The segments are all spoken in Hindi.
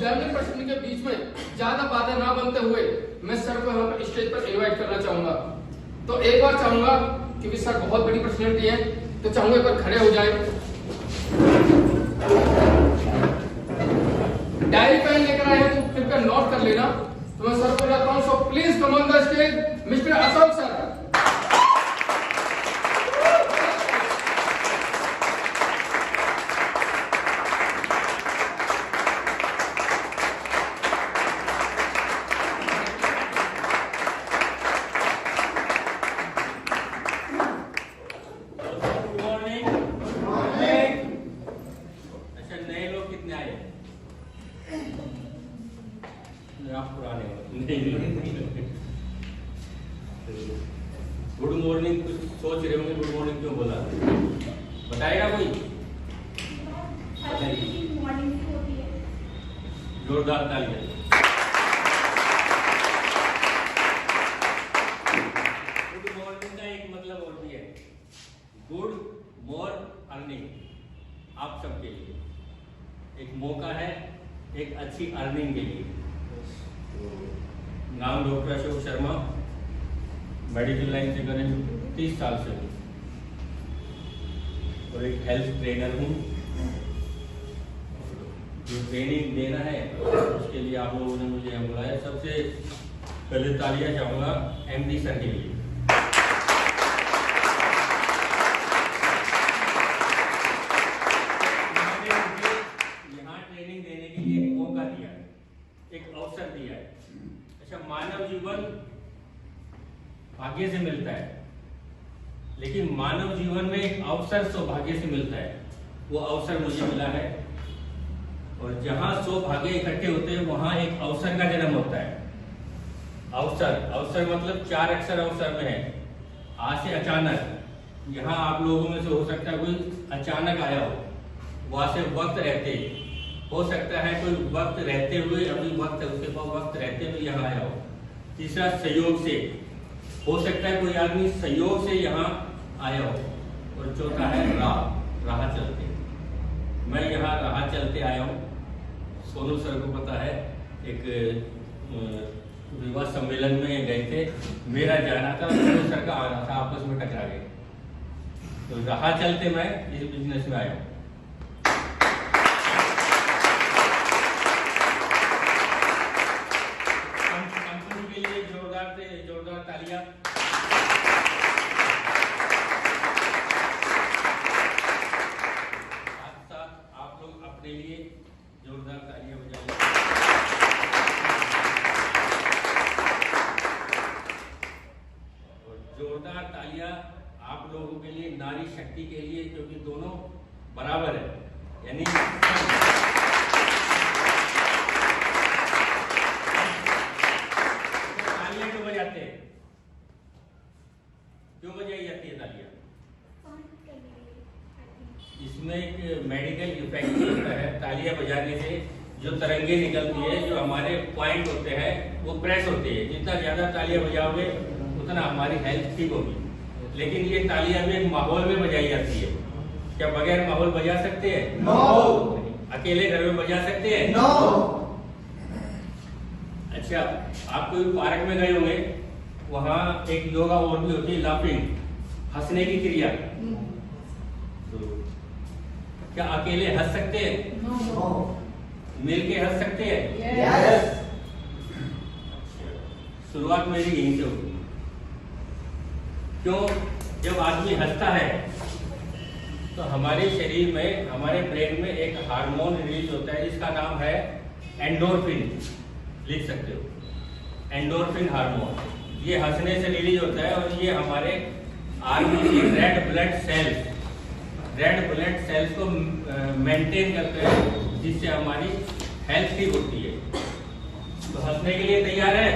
एग्जामिनर पर्सन के बीच में ज्यादा बाधा ना बनते हुए मैं सर को यहाँ पर स्टेज पर इनवाइट करना चाहूंगा। तो एक बार चाहूंगा, क्योंकि सर बहुत बड़ी पर्सनैलिटी है, तो चाहूंगा एक बार खड़े हो जाए। डायरी पेन लेकर आए हैं तो कृपया नोट कर लेना। तो मैं सर को बुलाता हूँ। So please come on the stage mister Ashok sir. Good morning कुछ सोच रहे होंगे, गुड मॉर्निंग क्यों बोला? बताएगा कोई? जोरदार तालियां। गुड मॉर्निंग का एक मतलब और भी है, गुड मोर अर्निंग। आप सबके लिए एक मौका है एक अच्छी अर्निंग के लिए। नाम doctor Ashok Sharma, medical line से करें 30 साल से हूँ और एक हेल्थ ट्रेनर हूँ। जो ट्रेनिंग देना है उसके लिए आप लोगों ने मुझे यहाँ बुलाया। सबसे पहले तालियां चाहूँगा एमडी सर के लिए। यहाँ ट्रेनिंग देने के लिए एक मौका दिया है, एक अवसर दिया है। अच्छा, मानव जीवन भाग्य से मिलता है, लेकिन मानव जीवन में एक अवसर सौभाग्य से मिलता है। वो अवसर मुझे मिला है और जहां सौभाग्य इकट्ठे होते हैं वहां एक अवसर का जन्म होता है। अवसर मतलब 4 अक्षर अवसर में है। आज से अचानक, यहाँ आप लोगों में से हो सकता है कोई अचानक आया हो, वहां से वक्त रहते हो सकता है कोई वक्त रहते हुए, अभी वक्त है उसके पास, वक्त रहते हुए यहाँ आया हो। तीसरा सहयोग से, हो सकता है कोई आदमी सहयोग से यहाँ आया हो। और चौथा है राह चलते। मैं यहाँ राह चलते आया हूँ। सोनू सर को पता है, एक विवाह सम्मेलन में गए थे, मेरा जाना था, सोनू सर का आ रहा था, आपस में टकरा गए। तो राह चलते मैं इस बिजनेस में आया हूँ। कंपनी के लिए जोरदार तालियां। आप लोग अपने लिए जोरदार तालियां बजाइए। और जोरदार तालियां आप लोगों के लिए, नारी शक्ति के लिए, क्योंकि दोनों बराबर है। यानी तालियां क्यों बजाते हैं? क्यों बजाई जाती है तालियां? इसमें एक मेडिकल इफेक्ट होता है। तालियां बजाने से जो तरंगे निकलती है, जो हमारे पॉइंट होते हैं, वो प्रेस होते हैं। जितना ज्यादा तालियां बजाओगे उतना हमारी हेल्थ ठीक होगी। लेकिन ये तालियां भी एक माहौल में बजाई जाती है। क्या बगैर माहौल बजा सकते हैं? नो। अकेले घर में बजा सकते हैं? नो। अच्छा, आप कोई पार्क में गए होंगे, वहां एक योगा और भी होती है, लाफिंग, हंसने की क्रिया। तो क्या अकेले हंस सकते हैं? नो। मिलके हंस सकते हैं? यस। शुरुआत मेरी यहीं से होगी। क्यों? जब आदमी हंसता है तो हमारे शरीर में, हमारे ब्रेन में एक हार्मोन रिलीज होता है जिसका नाम है एंडोर्फिन। लिख सकते हो, एंडोर्फिन हार्मोन। ये हंसने से रिलीज होता है और ये हमारे आर्मी के रेड ब्लड सेल्स को मेंटेन करते हैं, जिससे हमारी हेल्थ ठीक होती है। तो हंसने के लिए तैयार है?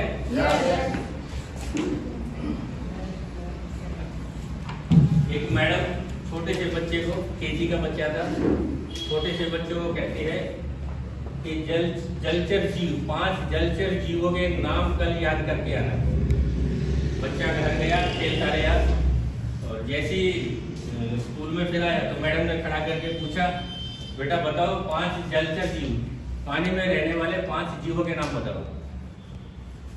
एक मैडम छोटे से बच्चे को, केजी का बच्चा था, छोटे से बच्चे को कहते हैं कि जलचर जीव, 5 जलचर जीवों के नाम कल याद करके आना। बच्चा घर गया, खेलता रहा और जैसे स्कूल में फिर आया तो मैडम ने खड़ा करके पूछा, बेटा बताओ 5 जलचर जीव पानी में रहने वाले 5 जीवों के नाम बताओ।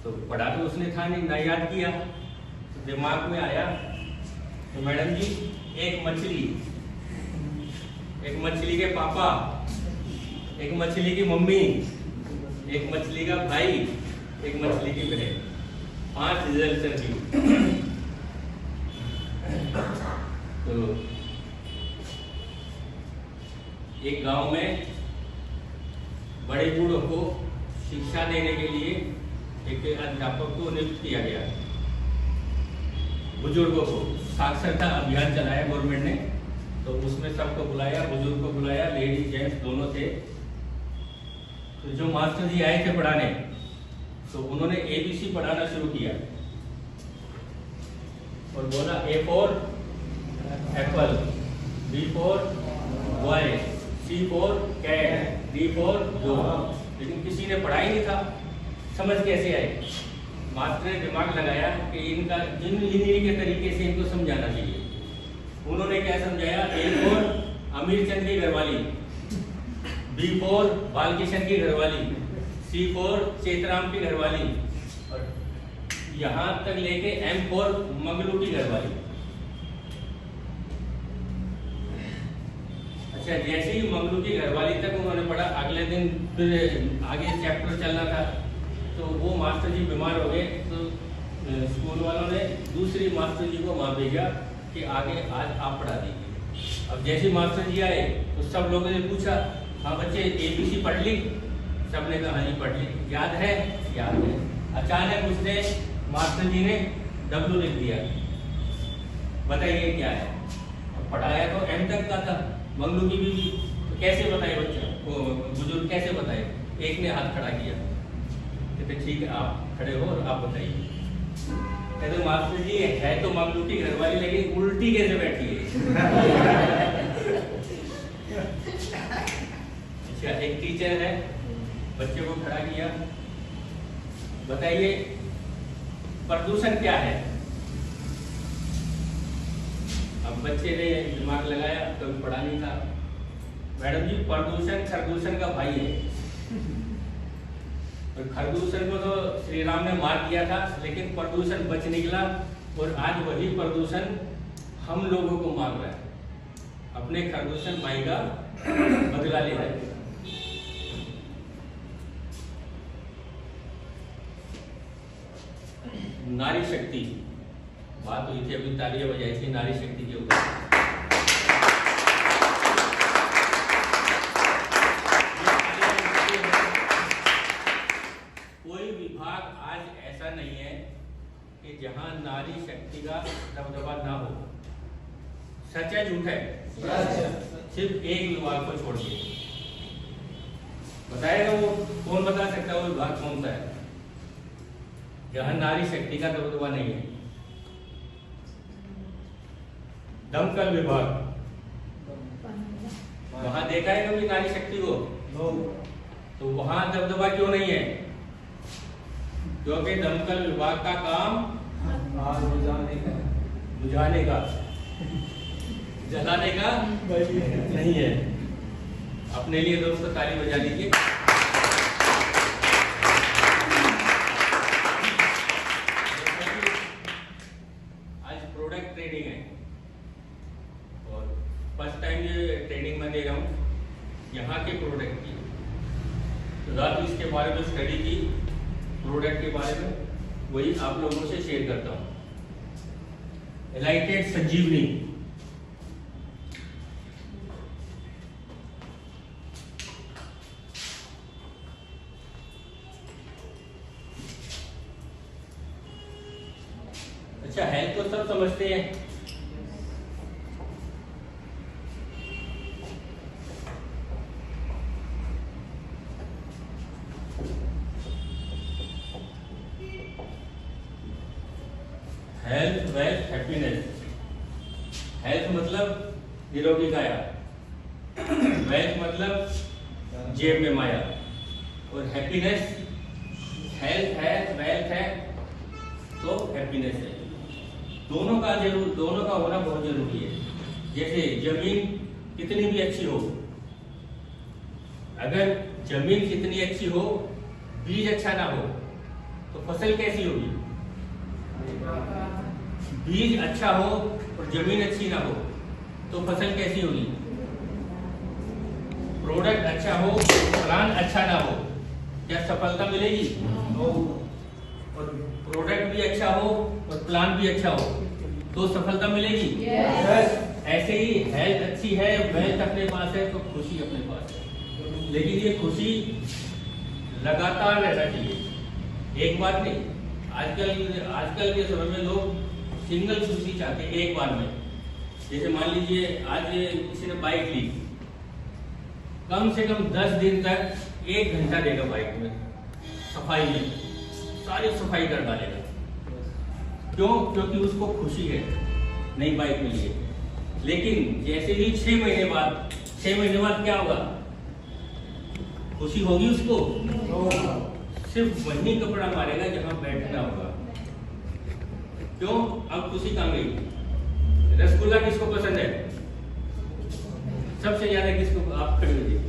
तो पढ़ा तो उसने था नहीं, ना याद किया, तो दिमाग में आया तो मैडम जी एक मछली के पापा, एक मछली की मम्मी, एक मछली का भाई, एक मछली की बहन, 5 रिजल्ट दी। तो एक गांव में बड़े बूढ़ों को शिक्षा देने के लिए एक अध्यापक को नियुक्त किया गया। बुजुर्गों को साक्षरता अभियान चलाया गवर्नमेंट ने, तो उसमें सबको बुलाया, बुजुर्ग को बुलाया, लेडीज जेंट्स दोनों थे। तो जो मास्टर जी आए थे पढ़ाने, तो उन्होंने ABC पढ़ाना शुरू किया और बोला A for apple, B for boy, C for cat, D for dog. लेकिन किसी ने पढ़ा ही नहीं था, समझ कैसे आए? मास्टर ने दिमाग लगाया कि इनका इन्हीं के तरीके से इनको समझाना चाहिए। उन्होंने क्या समझाया? A फॉर अमीर चंद की घरवाली, B फॉर बालकिशन की घरवाली, C फॉर चेतराम की घरवाली, और यहाँ तक लेके M फॉर मंगलू की घरवाली। अच्छा, जैसे ही मंगलू की घरवाली तक उन्होंने पढ़ा, अगले दिन फिर आगे चैप्टर चलना था, तो वो मास्टर जी बीमार हो गए। तो स्कूल वालों ने दूसरी मास्टर जी को वहाँ भेजा कि आगे आज आप पढ़ा दीजिए। अब जैसे मास्टर जी आए तो सब लोगों ने पूछा, हाँ बच्चे ABC पढ़ ली? सबने कहा हाँ जी पढ़ ली। याद है? याद है। अचानक उसने मास्टर जी ने W लिख दिया, बताइए क्या है? पढ़ाया तो M तक का था, मंगलू की भी, तो कैसे बताए बच्चा वो बुजुर्ग कैसे बताए? एक ने हाथ खड़ा किया, कहते ठीक है आप खड़े हो और आप बताइए। कहते मास्टर जी है तो मंगलू की घरवाली, लेकिन उल्टी कैसे बैठी है? अच्छा, एक टीचर है, बच्चे को खड़ा किया, बताइए प्रदूषण क्या है? अब बच्चे ने दिमाग लगाया, कभी पढ़ा नहीं था। मैडम जी प्रदूषण खरदूषण का भाई है। और खरदूषण को तो श्री राम ने मार दिया था, लेकिन प्रदूषण बच निकला और आज वही प्रदूषण हम लोगों को मार रहा है। अपने खरदूषण भाई का बदला ले रहा है। नारी शक्ति, बात हुई थी अभी, तालियां बजाई थी नारी शक्ति के ऊपर। कोई विभाग आज ऐसा नहीं है कि जहां नारी शक्ति का दबदबा ना हो। सच है झूठ है? सिर्फ एक विभाग को छोड़ के बताएगा वो, कौन बता सकता है वो विभाग कौन सा है जहां नारी शक्ति का दबदबा नहीं है? दमकल विभाग, वहां देखा है कभी नारी शक्ति को? तो वहां दबदबा क्यों नहीं है? क्योंकि दमकल विभाग का काम बुझाने का, जलाने का नहीं है। अपने लिए दोस्तों ताली बजा लीजिए। आज प्रोडक्ट ट्रेनिंग है और फर्स्ट टाइम ये ट्रेनिंग मैं दे रहा हूँ यहाँ के प्रोडक्ट की। तो रात इसके बारे में स्टडी की, प्रोडक्ट के बारे में, वही आप लोगों से शेयर करता हूँ। एलाइटेड संजीवनी, अच्छा हेल्थ तो सब समझते हैं। Health, wealth, happiness. हेल्थ मतलब निरोगी काया, वेल्थ मतलब जेब में माया, और हैप्पीनेस, हेल्थ है, वेल्थ है तो हैप्पीनेस है। दोनों का होना बहुत जरूरी है। जैसे जमीन कितनी भी अच्छी हो, अगर जमीन कितनी अच्छी हो, बीज अच्छा ना हो तो फसल कैसी होगी? बीज अच्छा हो और जमीन अच्छी ना हो तो फसल कैसी होगी? प्रोडक्ट अच्छा हो, प्लान अच्छा ना हो, क्या सफलता मिलेगी? और प्रोडक्ट भी अच्छा हो और प्लान भी अच्छा हो तो सफलता मिलेगी? ऐसे ही हेल्थ अच्छी है, वेल्थ अपने पास है तो खुशी अपने पास है। लेकिन ये खुशी लगातार रहना चाहिए, एक बार नहीं। आजकल के समय में लोग सिंगल खुशी चाहते हैं, एक बार में। जैसे मान लीजिए आज किसी ने बाइक ली, कम से कम 10 दिन तक 1 घंटा देगा बाइक में सफाई में, सारी सफाई कर डालेगा। क्यों? क्योंकि उसको खुशी है नई बाइक मिली है। लेकिन जैसे ही 6 महीने बाद क्या होगा? खुशी होगी उसको? सिर्फ वही कपड़ा मारेगा जहां बैठना होगा। क्यों? अब खुशी कहाँ गई? रसगुल्ला किसको पसंद है? सबसे ज्यादा किसको? आप खड़े हो जाइए।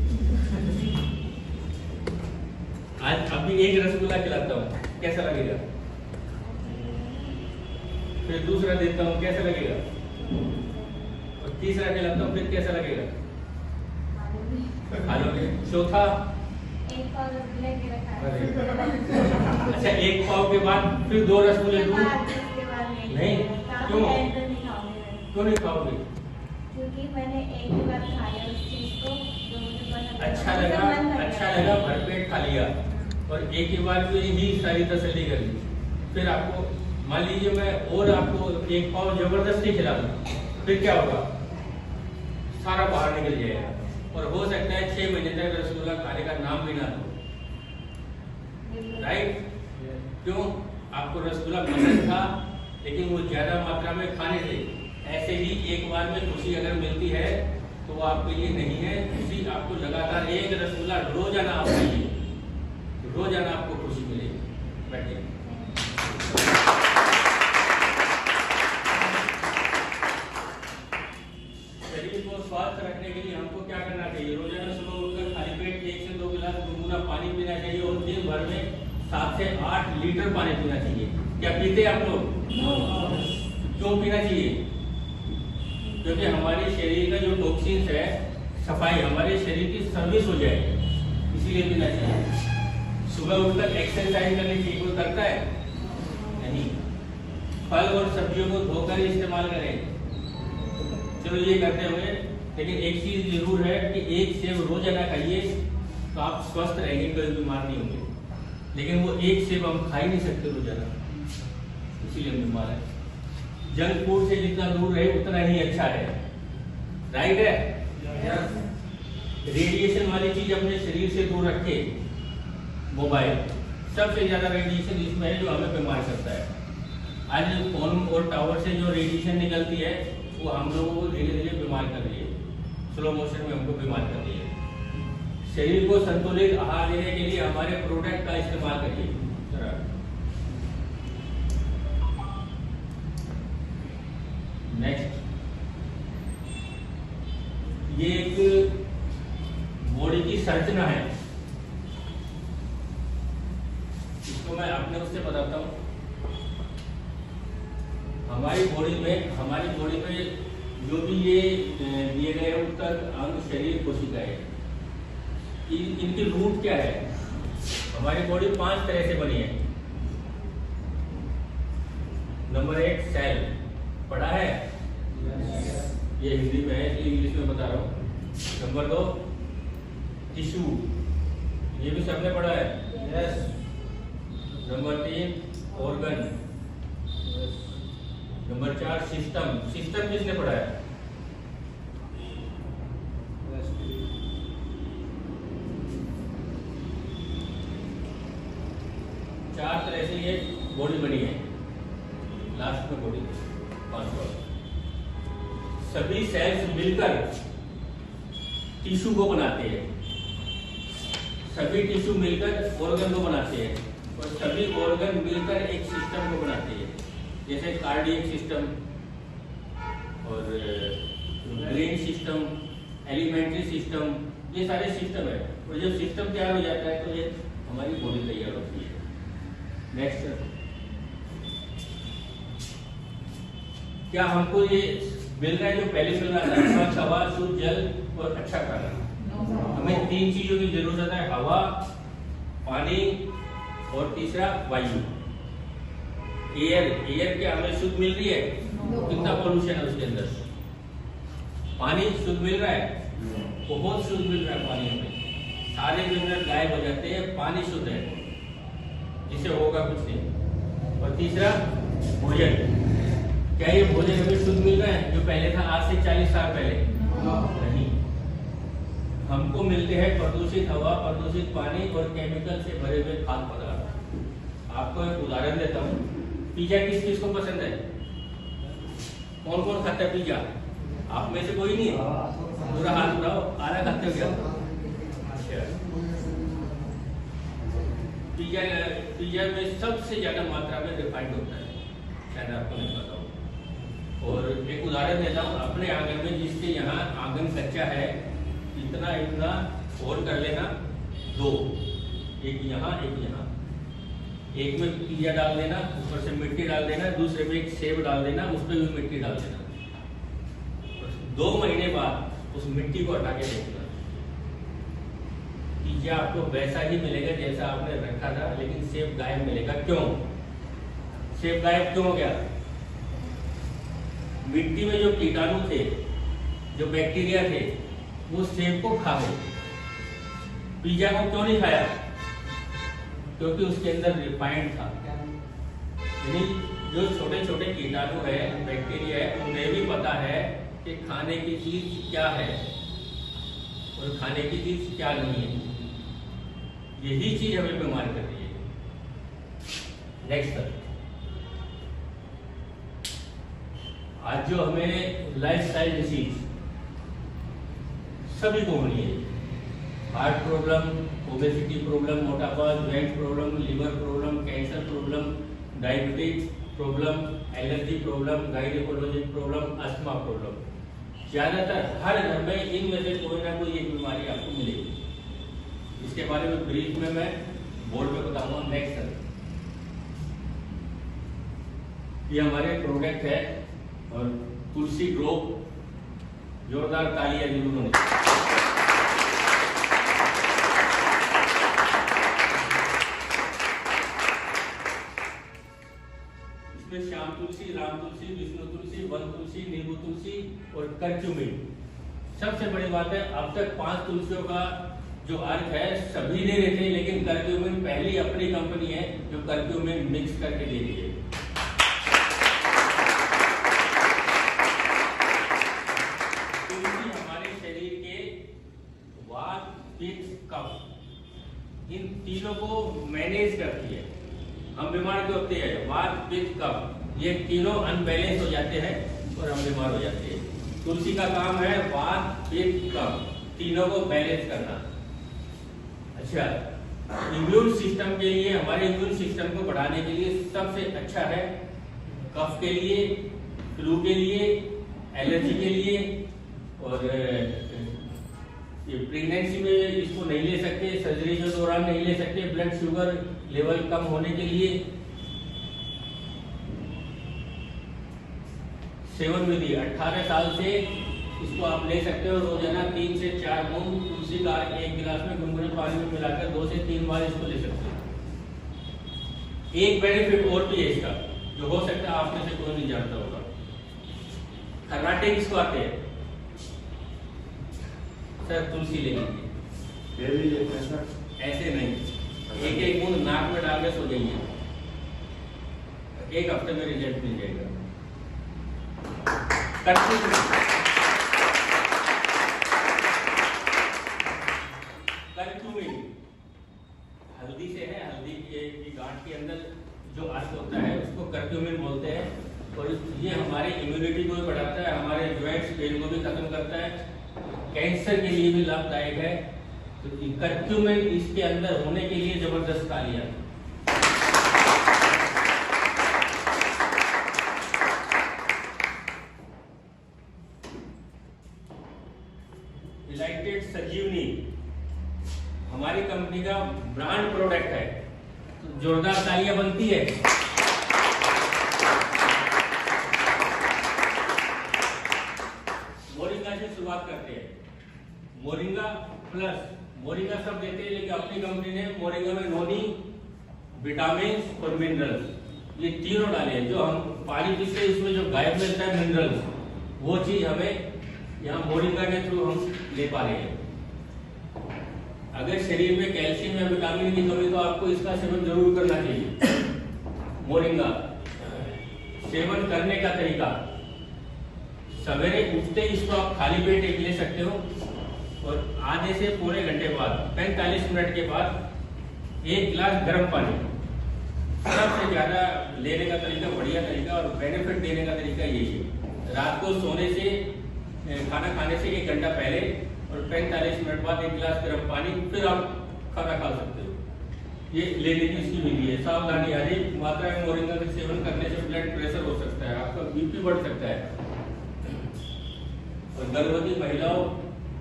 आज अभी एक रसगुल्ला खिलाता हूँ, कैसा लगेगा? फिर दूसरा देता हूँ, कैसा लगेगा? और तीसरा खिलाता हूँ, फिर कैसा लगेगा? खा लोगे? चौथा? अच्छा, 1 पाव के बाद फिर 2 रसगुल्ले दूं? नहीं। क्यों? क्यों नहीं खाओगे? क्योंकि मैंने एक बार खाया उस चीज को, जो मुझे पसंद अच्छा लगा, भरपेट खा लिया और एक ही बार में ही सारी तसल्ली कर ली। फिर आपको मान लीजिए मैं और आपको 1 पाव जबरदस्ती खिला दूं, फिर क्या होगा? सारा बाहर निकल जाएगा और हो सकता है 6 महीने तक रसगुल्ला खाने का नाम भी ना लो। राइट? क्यों? आपको रसगुल्ला पसंद था लेकिन वो ज्यादा मात्रा में खाने से। ऐसे ही एक बार में खुशी अगर मिलती है तो वो आपके लिए नहीं है। खुशी आपको लगातार 1 रसगुल्ला रोजाना आप खाइए, रोजाना आपको खुशी मिलेगी। बैठिए। शरीर को स्वस्थ रखने के लिए हमको क्या करना चाहिए? रोजाना सुबह उठकर खाली पेट 1 से 2 गिलास गुनगुना पानी पीना चाहिए और दिन भर में 7 से 8 लीटर पानी पीना चाहिए। क्या पीते आप लोग? क्यों पीना चाहिए? क्योंकि हमारे शरीर का जो टॉक्सिन्स है, सफाई हमारे शरीर की सर्विस हो जाए, इसीलिए पीना चाहिए। सुबह उठकर एक्सरसाइज करने की कोई करता है? नहीं। फल और सब्जियों को धोकर इस्तेमाल करें। चलो ये करते हुए, लेकिन एक चीज जरूर है कि 1 सेब रोजाना खाइए तो आप स्वस्थ रहेंगे, कोई बीमार नहीं होंगे। लेकिन वो 1 सेब हम खा ही नहीं सकते रोजाना, इसीलिए हम बीमार है। जंक फूड से जितना दूर रहे उतना ही अच्छा है। राइट है? रेडिएशन वाली चीज अपने शरीर से दूर रखे। मोबाइल सबसे ज्यादा रेडिएशन इसमें है जो हमें बीमार करता है। आज फोन और टावर से जो रेडिएशन निकलती है वो हम लोगों को धीरे धीरे बीमार कर रही है, स्लो मोशन में हमको बीमार कर रही है। शरीर को संतुलित आहार देने के लिए हमारे प्रोडक्ट का इस्तेमाल करिए। नेक्स्ट, ये एक बॉडी की संरचना है, इसको मैं अपने उससे बताता हूँ। हमारी बॉडी में जो भी ये दिए गए उत्तर अंग शरीर कोशिकाएं, इनकी रूट क्या है? हमारी बॉडी 5 तरह से बनी है। नंबर 1 सेल, पढ़ा है? ये हिंदी में है इसलिए इंग्लिश में बता रहा हूँ। नंबर 2 टिश्यू, ये भी सबने पढ़ा है? Number 3 organ. Number 4 system, system किसने पढ़ा है? चार तरह से ये बॉडी बनी है। लास्ट में बॉडी 5 सभी सेल्स मिलकर टिश्यू को बनाते हैं, सभी टिश्यू मिलकर ऑर्गन को बनाते हैं और सभी ऑर्गन मिलकर एक सिस्टम को बनाते हैं, जैसे कार्डियक सिस्टम और ब्रेन सिस्टम, एलिमेंट्री सिस्टम, ये सारे सिस्टम है। और जब सिस्टम तैयार हो जाता है तो ये हमारी बॉडी तैयार होती है। नेक्स्ट, क्या हमको ये मिल रहा है जो पहले मिल रहा था, स्वच्छ हवा, शुद्ध जल और अच्छा खाना? हमें 3 चीजों की जरूरत है, हवा, पानी और तीसरा वायु। एयर क्या हमें शुद्ध मिल रही है? कितना पोल्यूशन है उसके अंदर? पानी शुद्ध मिल रहा है? बहुत शुद्ध मिल रहा है पानी हमें, सारे मिनरल गायब हो जाते हैं, पानी शुद्ध है, जिससे होगा कुछ नहीं। और तीसरा भोजन, क्या ये भोजन हमें शुद्ध मिल रहा है जो पहले था आज से 40 साल पहले? नहीं, हमको मिलते हैं प्रदूषित हवा, प्रदूषित पानी और केमिकल से भरे हुए खाद्य पदार्थ। आपको एक उदाहरण देता हूँ, पिज्जा किस किस को पसंद है? कौन कौन खाता है पिज्जा? आप में से कोई नहीं है? पूरा हाथ उठाओ, आधा खाते हो क्या? अच्छा, पिज्जा में सबसे ज्यादा मात्रा में रिफाइंड होता है, शायद आपको नहीं पता हो। और एक उदाहरण देता हूँ, अपने आंगन में जिसके यहाँ आंगन कच्चा है, इतना होल कर लेना, 2, एक यहाँ एक यहाँ, एक में पिज्जा डाल देना, ऊपर से मिट्टी डाल देना, दूसरे में एक सेब डाल देना, उस पर भी मिट्टी डाल देना। 2 महीने बाद उस मिट्टी को हटा के देखना, पिज्जा आपको वैसा ही मिलेगा जैसा आपने रखा था, लेकिन सेब गायब मिलेगा। क्यों सेब गायब क्यों हो गया? मिट्टी में जो कीटाणु थे, जो बैक्टीरिया थे, वो सेब को खा गए। पिज्जा को क्यों नहीं खाया? क्योंकि उसके अंदर रिफाइंड था। यानी जो छोटे छोटे कीटाणु है, बैक्टीरिया है, उन्हें भी पता है कि खाने की चीज क्या है और खाने की चीज क्या नहीं है। यही चीज हमें बीमार कर रही है। नेक्स्ट, आज जो हमें लाइफस्टाइल डिसीज सभी को होनी है, हार्ट प्रॉब्लम, ओबेसिटी प्रॉब्लम, मोटापा, joint problem, liver problem, cancer problem, diabetes problem, allergy problem, gynaecologic problem, asthma problem, ज्यादातर हर घर में इनमें से कोई ना कोई एक बीमारी आपको मिलेगी। इसके बारे में ब्रीफ में मैं बोर्ड पे बताऊंगा। नेक्स्ट, ये हमारे प्रोडक्ट है और तुलसी ड्रॉप, जोरदार तालियां दी उन्होंने। इसमें श्याम तुलसी, राम तुलसी, विष्णु तुलसी, वन तुलसी, नींबू तुलसी और करक्यूमिन। सबसे बड़ी बात है, अब तक 5 तुलसियों का जो अर्क है सभी दे रहे थे, लेकिन करक्यूमिन पहली अपनी कंपनी है जो करक्यूमिन मिक्स करके दे रही है। इन तीनों को मैनेज करती है। हम बीमार क्यों होते हैं? वात, पित्त, कफ, ये तीनों अनबैलेंस हो जाते हैं और हम बीमार हो जाते हैं। तुलसी का काम है वात, पित्त, कफ, तीनों को बैलेंस करना। अच्छा, इम्यून सिस्टम के लिए, हमारे इम्यून सिस्टम को बढ़ाने के लिए सबसे अच्छा है कफ के लिए, फ्लू के लिए, एलर्जी के लिए, और ये प्रेगनेंसी में इसको नहीं ले सकते, सर्जरी के दौरान नहीं ले सकते, ब्लड शुगर लेवल कम होने के लिए। सेवन विधि, 18 साल से इसको आप ले सकते हो। रोजाना 3 से 4 बूंद तुलसी का 1 गिलास में गुनगुने पानी में मिलाकर 2 से 3 बार इसको ले सकते हो। एक बेनिफिट और भी है इसका, जो हो सकता है आप में से कोई नहीं जानता होगा। खर्राटे किसको आते हैं? सर तुलसी ले लीजिए, ऐसे नहीं, एक बूंद नाक में डाल के सो जाइए, 1 हफ्ते में रिजल्ट मिल जाएगा। करक्यूमिन हल्दी से है, हल्दी की गांठ के अंदर जो अर्क होता है उसको करक्यूमिन बोलते हैं, और ये हमारे इम्यूनिटी को भी बढ़ाता है, हमारे ज्वाइंट्स पेन को भी खत्म करता है, कैंसर के लिए भी लाभदायक है। तो करक्यूमिन इसके अंदर होने के लिए जबरदस्त तालियां। इलाइटेड संजीवनी, जोरदार तालियां बनती है। मोरिंगा से शुरुआत करते हैं। मोरिंगा प्लस, मोरिंगा सब देते हैं लेकिन अपनी कंपनी ने मोरिंगा में नोनी, विटामिन और मिनरल्स ये तीनों डाले हैं। जो हम पानी पीते हैं इसमें जो गायब मिलता है मिनरल्स, वो चीज हमें यहाँ मोरिंगा के थ्रू हम ले पा रहे हैं। अगर शरीर में कैल्शियम या विटामिन की कमी तो आपको इसका सेवन जरूर करना चाहिए। मोरिंगा सेवन करने का तरीका, सवेरे उठते ही इसको आप खाली पेट एक ले सकते हो और आधे से पौने घंटे बाद 45 मिनट के बाद 1 गिलास गर्म पानी। सबसे ज्यादा लेने का तरीका, बढ़िया तरीका और बेनिफिट देने का तरीका यही है। रात को सोने से, खाना खाने से 1 घंटा पहले और 45 मिनट बाद 1 गिलास गर्म पानी, फिर आप खाना खा सकते हो। ये लेने की इसकी विधि है। सावधानी, अधिक मात्रा में मोरिंगा का सेवन करने से ब्लड प्रेशर हो सकता है, आपका बीपी बढ़ सकता है और गर्भवती महिलाओं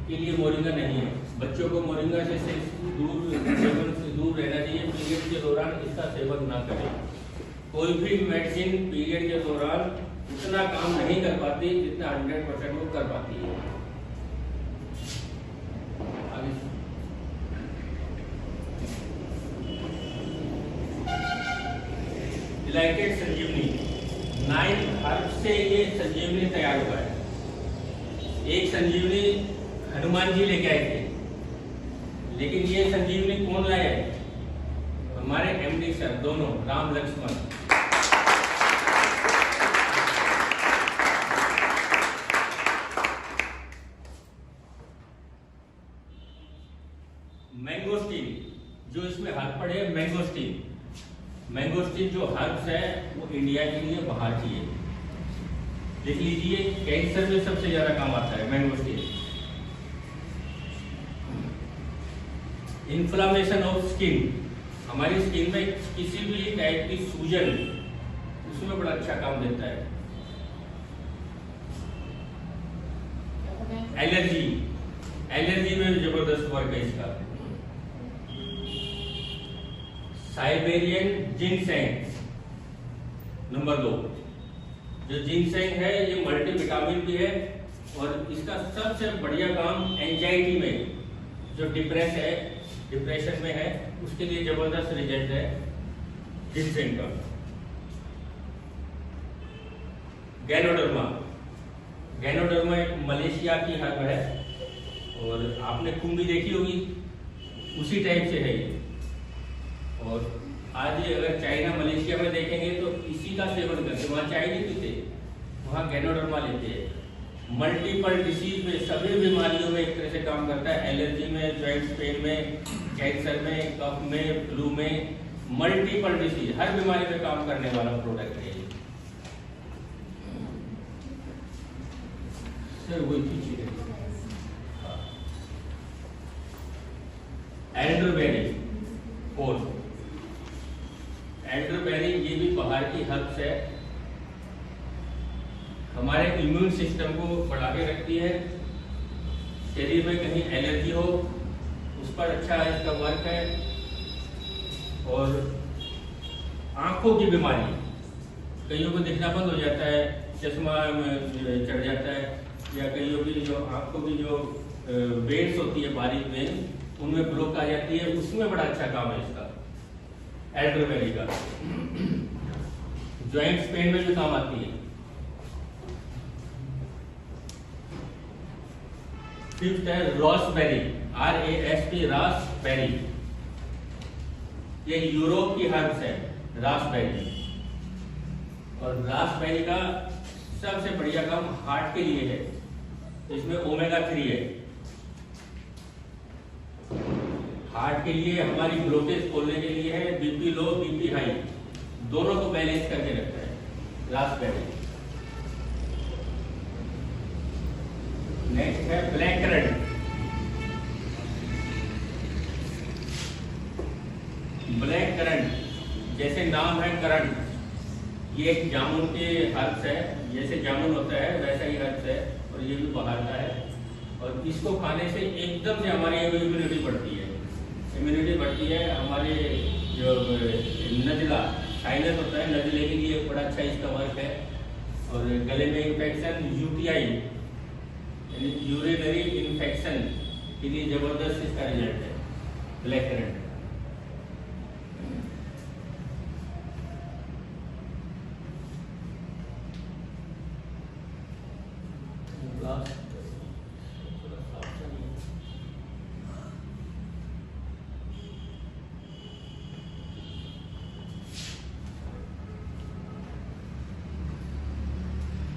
के लिए मोरिंगा नहीं है। बच्चों को मोरिंगा से सेवन से दूर रहना चाहिए। पीरियड के दौरान इसका सेवन ना करें। कोई भी मेडिसिन पीरियड के दौरान उतना काम नहीं कर पाती जितना 100% वो कर पाती है। डिलाइटेड संजीवनी, 9 हर्ब से ये संजीवनी तैयार हुआ है। एक संजीवनी हनुमान जी लेके आए थे, लेकिन ये संजीवनी कौन लाया है? हमारे एमडी सर, दोनों राम लक्ष्मण। मैंगोस्टीन, जो इसमें हर्ब पड़े हैं, मैंगोस्टीन। मैंगोस्टीन जो हर्ब्स है वो इंडिया के लिए बाहर की है। देख लीजिए, कैंसर में सबसे ज्यादा काम आता है मैंगोस्टीन। इन्फ्लामेशन ऑफ स्किन, हमारी स्किन में किसी भी टाइप की सूजन, उसमें बड़ा अच्छा काम देता है। एलर्जी, एलर्जी में जबरदस्त वर्क है इसका। Siberian ginseng, number 2। जो जिनसेंग है ये मल्टी विटामिन भी है और इसका सबसे बढ़िया काम एंजाइटी में, जो डिप्रेशन में है, उसके लिए जबरदस्त रिजल्ट है जिनसेंग का। गैनोडर्मा, गैनोडर्मा एक मलेशिया की हर्ब है और आपने कुंभी देखी होगी, उसी टाइप से है ये। और आज अगर चाइना मलेशिया में देखेंगे तो इसी का सेवन करते, वहाँ चाय नहीं पीते, वहाँ गैनोडर्मा लेते हैं। मल्टीपल डिसीज में, सभी बीमारियों में एक तरह से काम करता है। एलर्जी में, जॉइंट पेन में, कैंसर में, कफ में, फ्लू में, मल्टीपल डिसीज, हर बीमारी में काम करने वाला प्रोडक्ट है। सर वही चीज है। Elderberry, fourth. एल्डरबेरी ये भी बाहर की हर्ब्स है, हमारे इम्यून सिस्टम को बढ़ा के रखती है। शरीर में कहीं एलर्जी हो उस पर अच्छा इसका वर्क है। और आंखों की बीमारी, कईयों को दिखना बंद हो जाता है, चश्मा चढ़ जाता है, या कईयों की जो आंखों की जो वेन्स होती है बारीक वेन, उनमें ब्लॉक आ जाती है, उसमें बड़ा अच्छा काम है इसका एल्डरबेरी का। जॉइंट्स पेन में भी काम आती है। फिफ्थ है रास्पबेरी, RASP, रास्पबेरी। ये यूरोप की हर्ब्स है रास्पबेरी। और रास्पबेरी का सबसे बढ़िया काम हार्ट के लिए है, इसमें ओमेगा-3 है। हार्ट के लिए, हमारी ब्लॉकेज खोलने के लिए है, बीपी लो बीपी हाई दोनों को बैलेंस करके रखता है रास्पबेरी। नेक्स्ट है ब्लैक करंट। ब्लैक करंट, जैसे नाम है करंट, ये एक जामुन के हर्ब्स है, जैसे जामुन होता है वैसा ही हर्ब्स है और ये भी बाहर का है। और इसको खाने से एकदम से हमारी इम्यूनिटी बढ़ती है, हमारे जो नजला साइनस होता है, नजले के लिए बड़ा अच्छा इसका वर्क है। और गले में इन्फेक्शन, यूटीआई यानी यूरिनरी इन्फेक्शन के लिए जबरदस्त इसका रिजल्ट है ब्लैक करंट।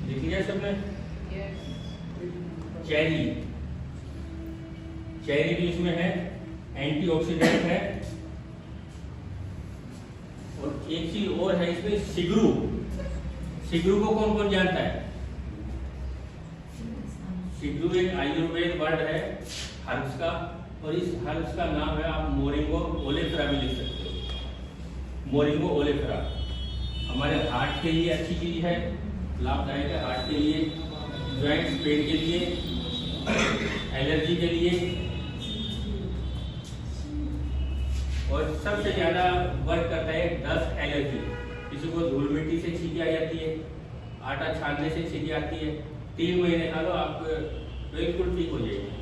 लिख लिया सबने? चेरी, चेरी भी इसमें है, एंटीऑक्सीडेंट है। और एक चीज और है इसमें, सिगरू। सिगरू को कौन कौन जानता है? सिगरू एक आयुर्वेद वर्ड है हर्ब्स का, और इस हर्ब्स का नाम है, आप मोरिंगो ओलेफेरा भी लिख सकते हो। मोरिंगो ओलेफेरा हमारे हार्ट के लिए अच्छी चीज है, लाभदायक है हार्ट के लिए, जॉइंट्स पेन के लिए, एलर्जी के लिए। और सबसे ज्यादा वर्क करता है डस्ट एलर्जी। किसी को धूल मिट्टी से छींकी आ जाती है, आटा छानने से छींकी आती है, 3 महीने खा लो, आप बिल्कुल ठीक हो जाएगी।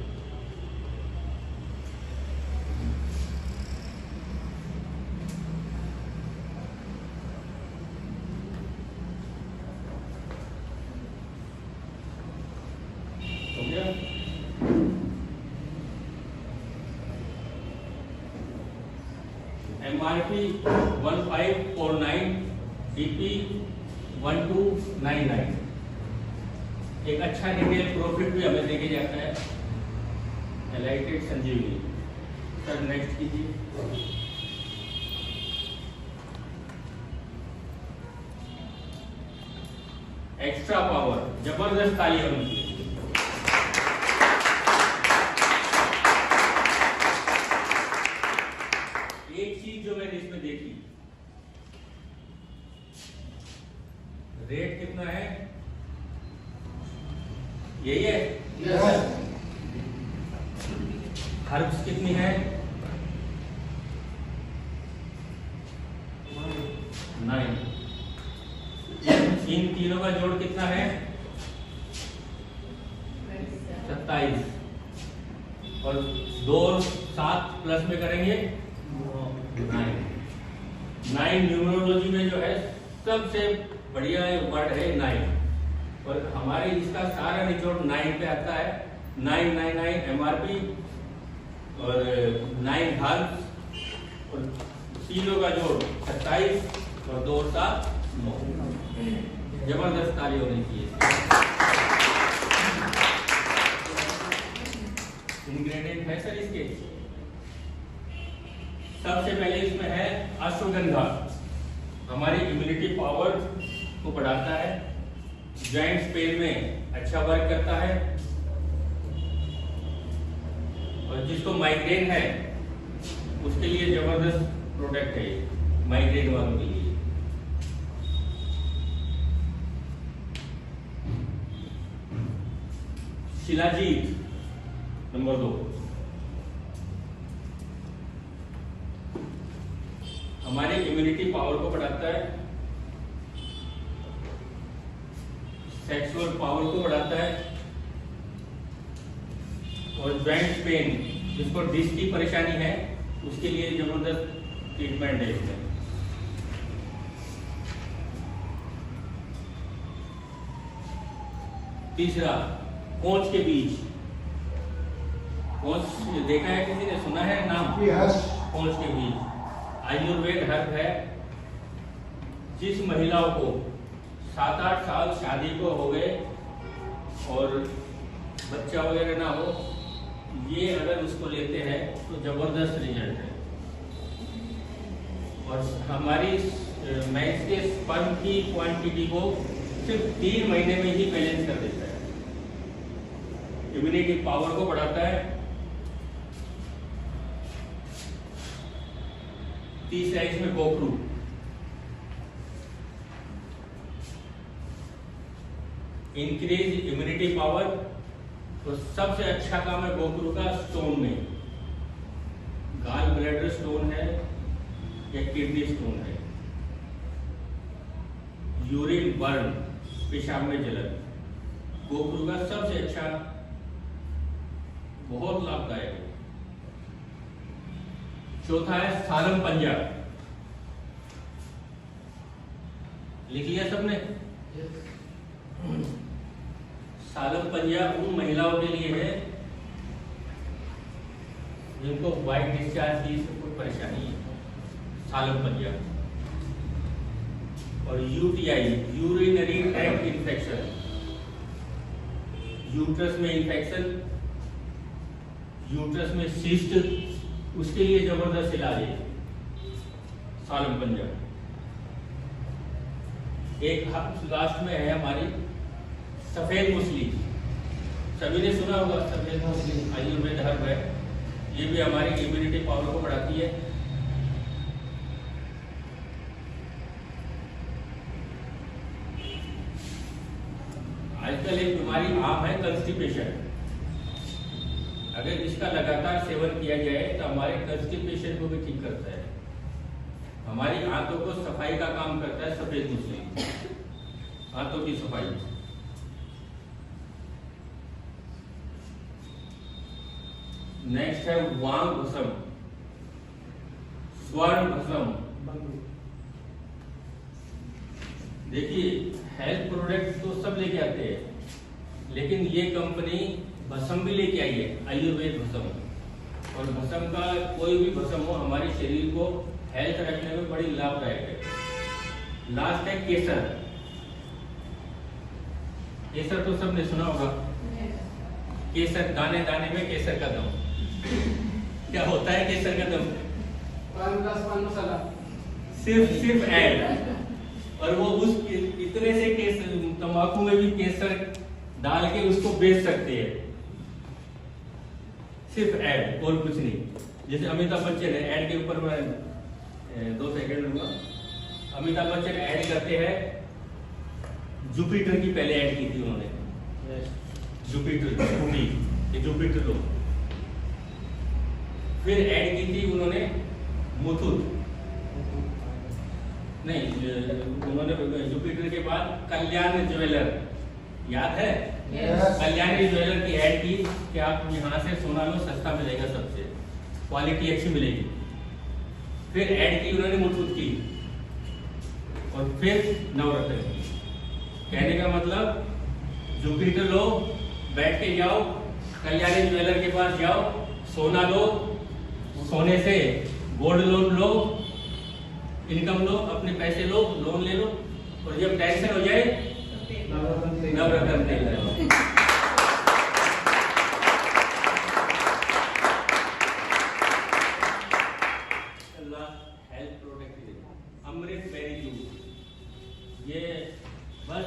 MRP 1549, DP 1299। एक अच्छा रिटेल प्रॉफिट भी हमें देके जाता है एलाइटेड संजीवनी। सर नेक्स्ट कीजिए। एक्स्ट्रा पावर, जबरदस्त ताली होनी चाहिए। एक चीज जो मैंने इसमें देखी, रेट कितना है? यही है? हर्ब्स कितनी है? 9। इन तीनों का जोड़ कितना है? 27। और 2 7 प्लस में करेंगे 9 न्यूमरोलॉजी में जो है सबसे बढ़िया वर्ड है 9। और हमारे इसका सारा निचोड़ 9 पे आता है। 999 MRP और 9 हर्ब्स और तीनों का जोड़ 27 और 2 7 9। जबरदस्त ताली होनी चाहिए। इंग्रेडिएंट है सर इसके। सबसे पहले इसमें है अश्वगंधा, हमारी इम्यूनिटी पावर को बढ़ाता है, जॉइंट्स पेन में अच्छा वर्क करता है, और जिसको माइग्रेन है उसके लिए जबरदस्त प्रोडक्ट है माइग्रेन वालों के लिए। शिलाजीत नंबर 2, हमारे इम्यूनिटी पावर को बढ़ाता है, सेक्सुअल पावर को बढ़ाता है, और जॉइंट पेन, जिसको डिस्क की परेशानी है उसके लिए जबरदस्त ट्रीटमेंट है इसमें। तीसरा, कोंच के बीज। कोंच देखा है किसी ने, सुना है नाम? कोंच के बीज आयुर्वेद हर्ब है। जिस महिलाओं को 7-8 साल शादी को हो गए और बच्चा वगैरह ना हो, ये अगर उसको लेते हैं तो जबरदस्त रिजल्ट है। और हमारी मेंस के स्पर्म की क्वांटिटी को सिर्फ 3 महीने में ही बैलेंस कर देता है, इम्यूनिटी पावर को बढ़ाता है। तीसरा इसमें गोखरू, इंक्रीज इम्यूनिटी पावर। तो सबसे अच्छा काम है गोखरू का स्टोन में, गाल ब्लैडर स्टोन है, या किडनी स्टोन है। यूरिन बर्न, पेशाब में जलन, गोखरू का सबसे अच्छा, बहुत लाभदायक है। चौथा है सालम पंजा। लिख लिया सबने? सालम पंजा उन महिलाओं के लिए है जिनको व्हाइट डिस्चार्ज की कोई परेशानी है, सालम पंजा। और UTI, urinary tract infection, uterus में इन्फेक्शन, यूट्रस में सिस्ट, उसके लिए जबरदस्त इलाज है सालम पंजा। एक लास्ट में है हमारी सफेद मुसली। सभी ने सुना होगा सफेद मुसली, आयुर्वेद हर्ब है। ये भी हमारी इम्यूनिटी पावर को बढ़ाती है। आजकल एक बीमारी आम है, कंस्टिपेशन। अगर इसका लगातार सेवन किया जाए तो हमारे कंस्टिपेशन को भी ठीक करता है। हमारी आंतों को सफाई का काम करता है सफेद मुसली, आंतों की सफाई। नेक्स्ट है वांग भस्म, स्वर्ण भस्म। देखिए हेल्थ प्रोडक्ट तो सब लेके आते हैं, लेकिन ये कंपनी भस्म भी लेके आई है, आयुर्वेद भस्म। और भस्म का कोई भी भस्म हो हमारे शरीर को हेल्थ रखने में बड़ी लाभदायक है। लास्ट है केसर। केसर तो सबने सुना होगा, केसर, दाने दाने में केसर का दम। क्या होता है केसर का दम? पान मसाला सिर्फ ऐड, और वो उस इतने से केसर, तंबाकू में भी केसर डाल के उसको बेच सकते हैं, सिर्फ ऐड और कुछ नहीं। जैसे अमिताभ बच्चन है, ऐड के ऊपर मैं 2 सेकंड लूंगा। अमिताभ बच्चन ऐड करते हैं, जुपिटर की पहले ऐड की थी उन्होंने, जुपिटर स्कूटी, ये जुपिटर लो। फिर ऐड की थी उन्होंने मुथूट, नहीं उन्होंने जुपिटर के बाद कल्याण ज्वेलर, याद है? कल्याणी ज्वेलर की ऐड की कि आप यहाँ से सोना लो, सस्ता मिलेगा, सबसे क्वालिटी अच्छी मिलेगी। फिर ऐड की उन्होंने मुथूट की, और फिर नवरत्न की। कहने का मतलब जुपिटर लो, बैठ के जाओ, कल्याणी ज्वेलर के पास जाओ, सोना लो, सोने से गोल्ड लोन लो, इनकम लो, अपने पैसे लो, लोन ले लो, और जब टेंशन हो जाए नवरत्न तेल लो। हेल्थ प्रोडक्ट अमृत बेरी जूस, ये बस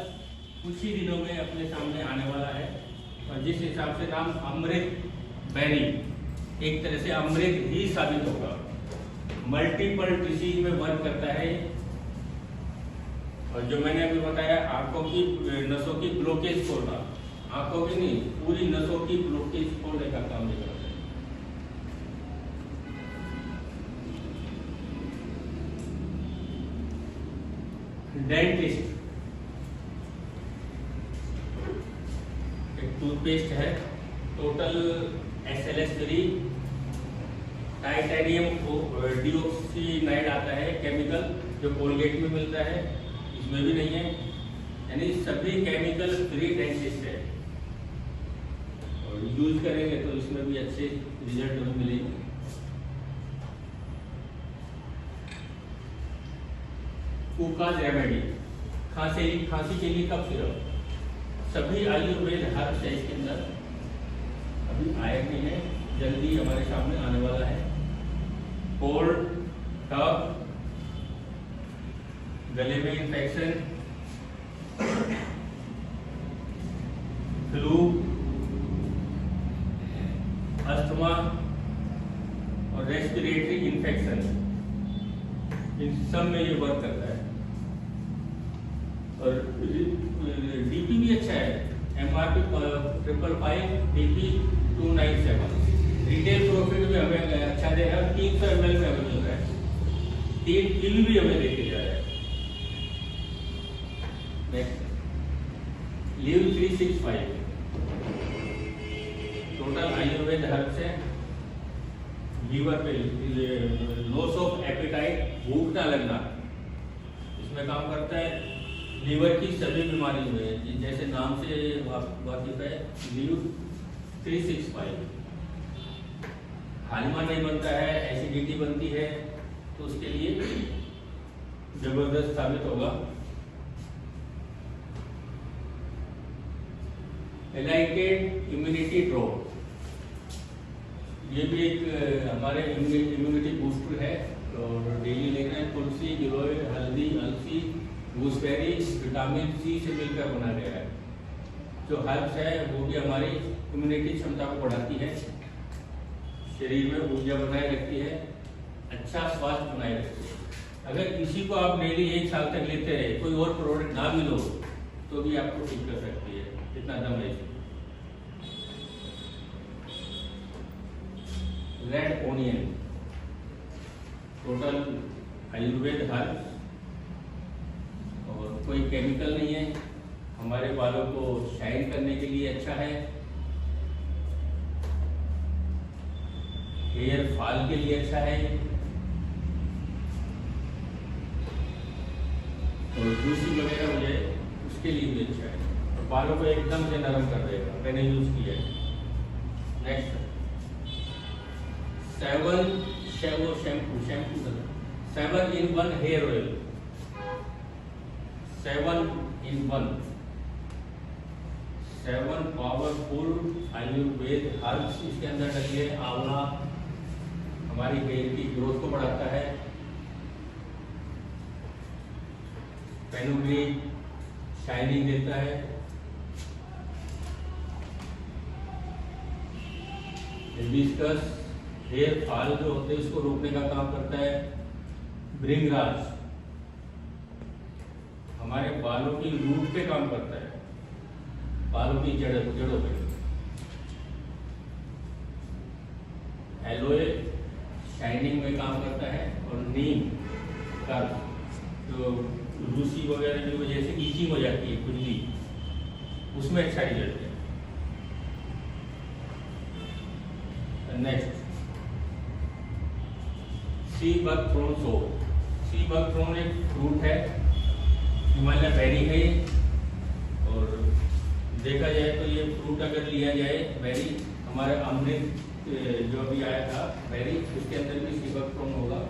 कुछ ही दिनों में अपने सामने आने वाला है। और जिस हिसाब से नाम अमृत बेरी, एक तरह से अमृत ही साबित होगा। मल्टीपल डिजीज में वर्क करता है। और जो मैंने अभी बताया, आंखों की नसों की ब्लॉकेज खोलना, आंखों की नहीं, पूरी नसों की ब्लॉकेज खोलने का काम भी करता है। डेंटिस्ट, एक टूथपेस्ट है, टोटल SLS फ्री, टाइटेनियम डिऑक्सीनाइड आता है केमिकल, जो कोलगेट में मिलता है, इसमें भी नहीं है। यानी सभी केमिकल फ्री डेंटिस्ट है, और यूज करेंगे तो इसमें भी अच्छे रिजल्ट हमें मिलेंगे। कुकाज रेमेडी, खांसी के लिए कफ सिरप, सभी आयुर्वेद हर्ब्स है इसके अंदर। अभी आया नहीं है, जल्दी हमारे सामने आने वाला है। कोल्ड, कफ, गले में इन्फेक्शन, फ्लू, अस्थमा और रेस्पिरेटरी इन्फेक्शन, इन सब में ये वर्क करता है। और डीपी भी अच्छा है, MRP 555, DP 297, रिटेल प्रॉफिट में हमें अच्छा दे रहा है, 300 ml में हमें मिल रहा है। 3 किल भी हमें लेके जा रहा है। Next leave 365 total Ayurveda herb से लीवर पे लॉस ऑफ एपेटाइट, भूख ना लगना, इसमें काम करता है। लीवर की सभी बीमारी में जैसे नाम से वाकिफ है, लीव 365 हालिमा नहीं बनता है, एसिडिटी बनती है, तो उसके लिए जबरदस्त साबित होगा। एलाइटेड इम्यूनिटी ड्रॉप, ये भी एक हमारे इम्यूनिटी बूस्टर है और डेली लेना है। तुलसी, गिलोय, हल्दी, अलसी, गूसबेरी विटामिन सी से मिलकर बना गया है। जो हर्ब्स है वो भी हमारी इम्यूनिटी क्षमता को बढ़ाती है, शरीर में ऊर्जा बनाए रखती है, अच्छा स्वास्थ्य बनाए रखती है। अगर किसी को आप डेली 1 साल तक लेते रहे, कोई और प्रोडक्ट ना मिलो तो भी आपको ठीक कर सकती है, इतना दम है। Red onion total Ayurveda herbs और कोई केमिकल नहीं है, हमारे बालों को शाइन करने के लिए अच्छा है, हेयर फॉल के लिए अच्छा है और दूसरी वगैरह हो जाए उसके लिए भी अच्छा है और बालों को एकदम से नरम कर देगा। मैंने यूज किया है। Next 7 in 1 hair oil, 7 in 1 7 powerful Ayurveda herbs इसके अंदर डली है। आंवला हमारी हेयर की ग्रोथ को बढ़ाता है, फेनुग्रीक शाइनिंग देता है, हिबिस्कस हेयर फॉल जो होते हैं उसको रोकने का काम करता है। भृंगराज हमारे बालों की रूट पे काम करता है, बालों की जड़ों पे। एलोए शाइनिंग में काम करता है और नीम का जो रूसी वगैरह की वजह से ईचिंग हो जाती है, खुजली, उसमें अच्छा रिजल्ट है। नेक्स्ट सी बकथ्रोन सोप। सी बकथ्रोन एक फ्रूट है, हिमालय बेरी है और देखा जाए तो ये फ्रूट अगर लिया जाए, बेरी हमारे अमृत जो भी आया था बेरी, उसके अंदर भी सी बकथ्रोन होगा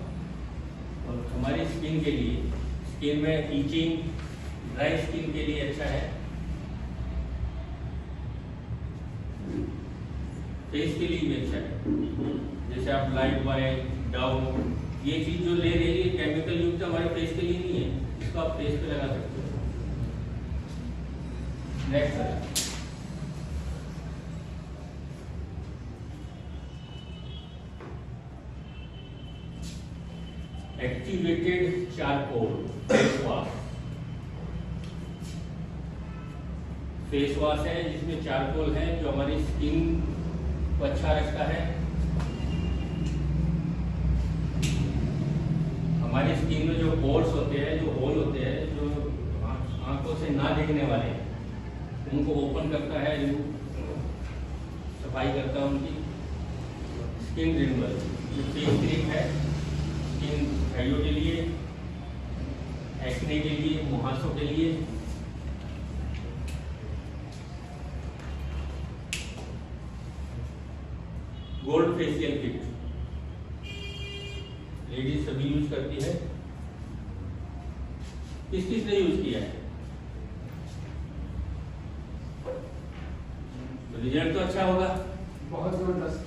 और हमारी स्किन के लिए, स्किन में ईचिंग, ड्राई स्किन के लिए अच्छा है, फेस के लिए भी अच्छा है। जैसे आप लाइफ बॉय, डव, ये चीज जो ले रही है केमिकल युक्त हमारे फेस के लिए नहीं है, इसको आप फेस पे लगा सकते हो। Next activated charcoal face wash. Face wash है जिसमें चारकोल है जो हमारी स्किन को अच्छा रखता है। हमारी स्किन में जो पोर्स होते हैं, जो होल होते हैं, जो आंखों से ना दिखने वाले, उनको ओपन करता है, सफाई करता है उनकी। स्किन रिन्यूअल जो फेस क्रीम है, स्किन घायों के लिए, एक्ने के लिए, मुहासों के लिए। गोल्ड फेशियल किट लेडीज सभी यूज करती है। किस किस ने यूज किया है? तो रिजल्ट तो अच्छा होगा, बहुत जबरदस्त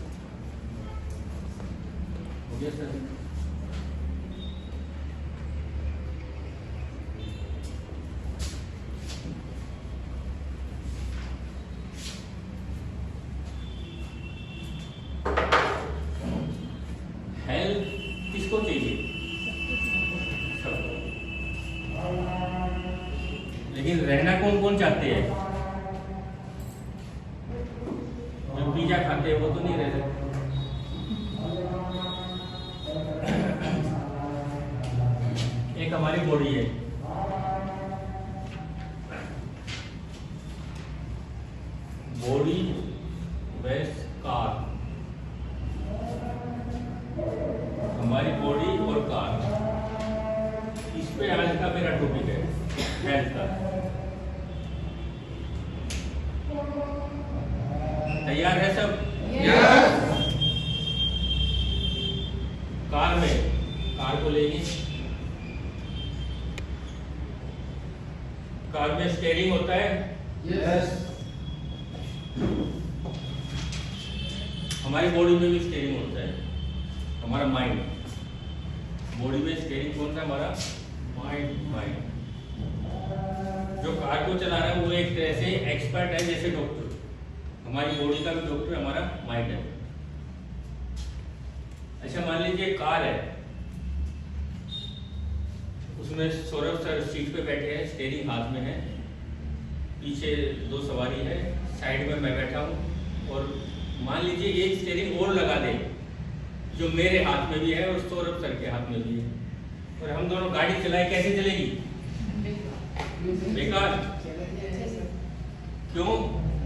हो गया सर। हेल्थ किसको चाहिए? सबको। लेकिन रहना कौन कौन चाहते हैं? जो पिज्जा खाते हैं वो तो नहीं रह सकते। एक हमारी बॉडी है, बॉडी वेस्ट कार, हमारी बॉडी और कार, इस पे आज का मेरा टॉपिक है हेल्थ का। तैयार है सब? कार को लेंगे, कार में स्टीयरिंग होता है। हमारी बॉडी में भी स्टीयरिंग होता है, हमारा माइंड। बॉडी में स्टीयरिंग कौन सा? हमारा माइंड। जो कार को चला रहा है वो एक तरह से एक्सपर्ट है, जैसे डॉक्टर। हमारी बॉडी का भी डॉक्टर हमारा माइंड है। अच्छा, मान लीजिए कार है, उसमें सौरभ सर सीट पे बैठे हैं, स्टीयरिंग हाथ में है, पीछे 2 सवारी है, साइड में मैं बैठा हूँ, और मान लीजिए एक स्टीयरिंग और लगा दे जो मेरे हाथ में भी है और सौरभ सर के हाथ में भी है, और हम दोनों गाड़ी चलाए, कैसे चलेगी? बेकार। क्यों?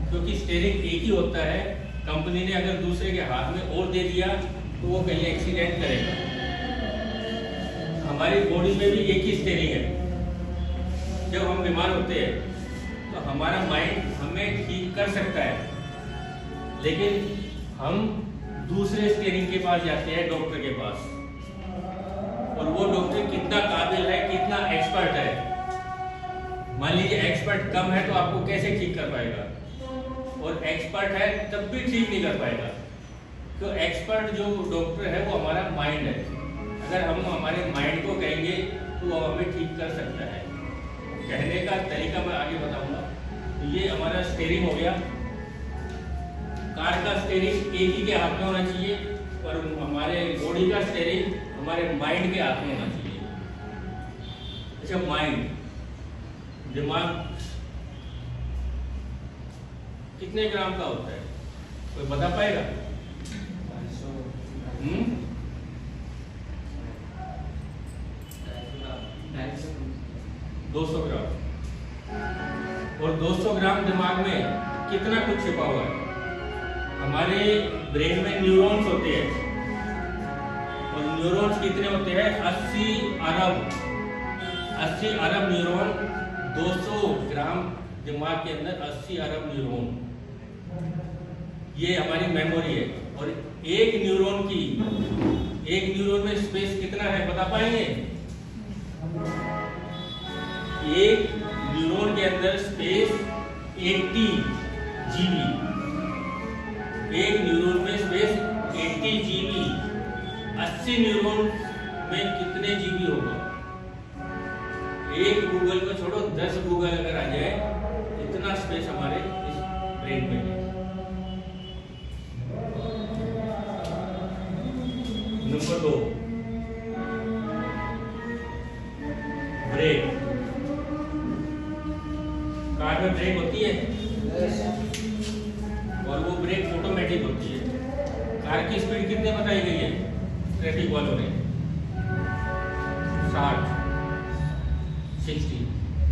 क्योंकि स्टीयरिंग एक ही होता है। कंपनी ने अगर दूसरे के हाथ में और दे दिया तो वो कहीं एक्सीडेंट करेगा। हमारी बॉडी में भी एक ही स्टीयरिंग है। जब हम बीमार होते हैं तो हमारा माइंड हमें ठीक कर सकता है, लेकिन हम दूसरे स्टीयरिंग के पास जाते हैं, डॉक्टर के पास, और वो डॉक्टर कितना काबिल है, कितना एक्सपर्ट है। मान लीजिए एक्सपर्ट कम है तो आपको कैसे ठीक कर पाएगा, और एक्सपर्ट है तब भी ठीक नहीं कर पाएगा। तो एक्सपर्ट जो डॉक्टर है वो हमारा माइंड है। अगर हम हमारे माइंड को कहेंगे तो वो हमें ठीक कर सकता है। कहने का तरीका मैं आगे बताऊंगा। तो ये हमारा स्टीयरिंग हो गया। कार का स्टीयरिंग एक ही के हाथ में होना चाहिए, और हमारे बॉडी का स्टीयरिंग हमारे माइंड के हाथ में होना चाहिए। अच्छा, माइंड, दिमाग कितने ग्राम का होता है, कोई बता पाएगा? 200 ग्राम। और 200 ग्राम दिमाग में कितना कुछ छिपा हुआ है। हमारे ब्रेन में न्यूरॉन्स होते हैं, और न्यूरॉन्स कितने होते हैं? 80 अरब न्यूरॉन। 200 ग्राम दिमाग के अंदर 80 अरब न्यूरॉन, ये हमारी मेमोरी है। और एक न्यूरॉन में स्पेस कितना है, बता पाएंगे? एक न्यूरॉन के अंदर स्पेस 80 GB। एक न्यूरॉन में स्पेस 80 GB। 80 न्यूरॉन में कितने GB होगा? एक गूगल को छोड़ो, 10 गूगल अगर आ जाए, इतना स्पेस हमारे इस ब्रेन में है। Number 2, brake. कार में ब्रेक होती है, और वो ब्रेक ऑटोमेटिक होती है। कार की स्पीड कितने बताई गई है ट्रैफिक वालों ने? 60।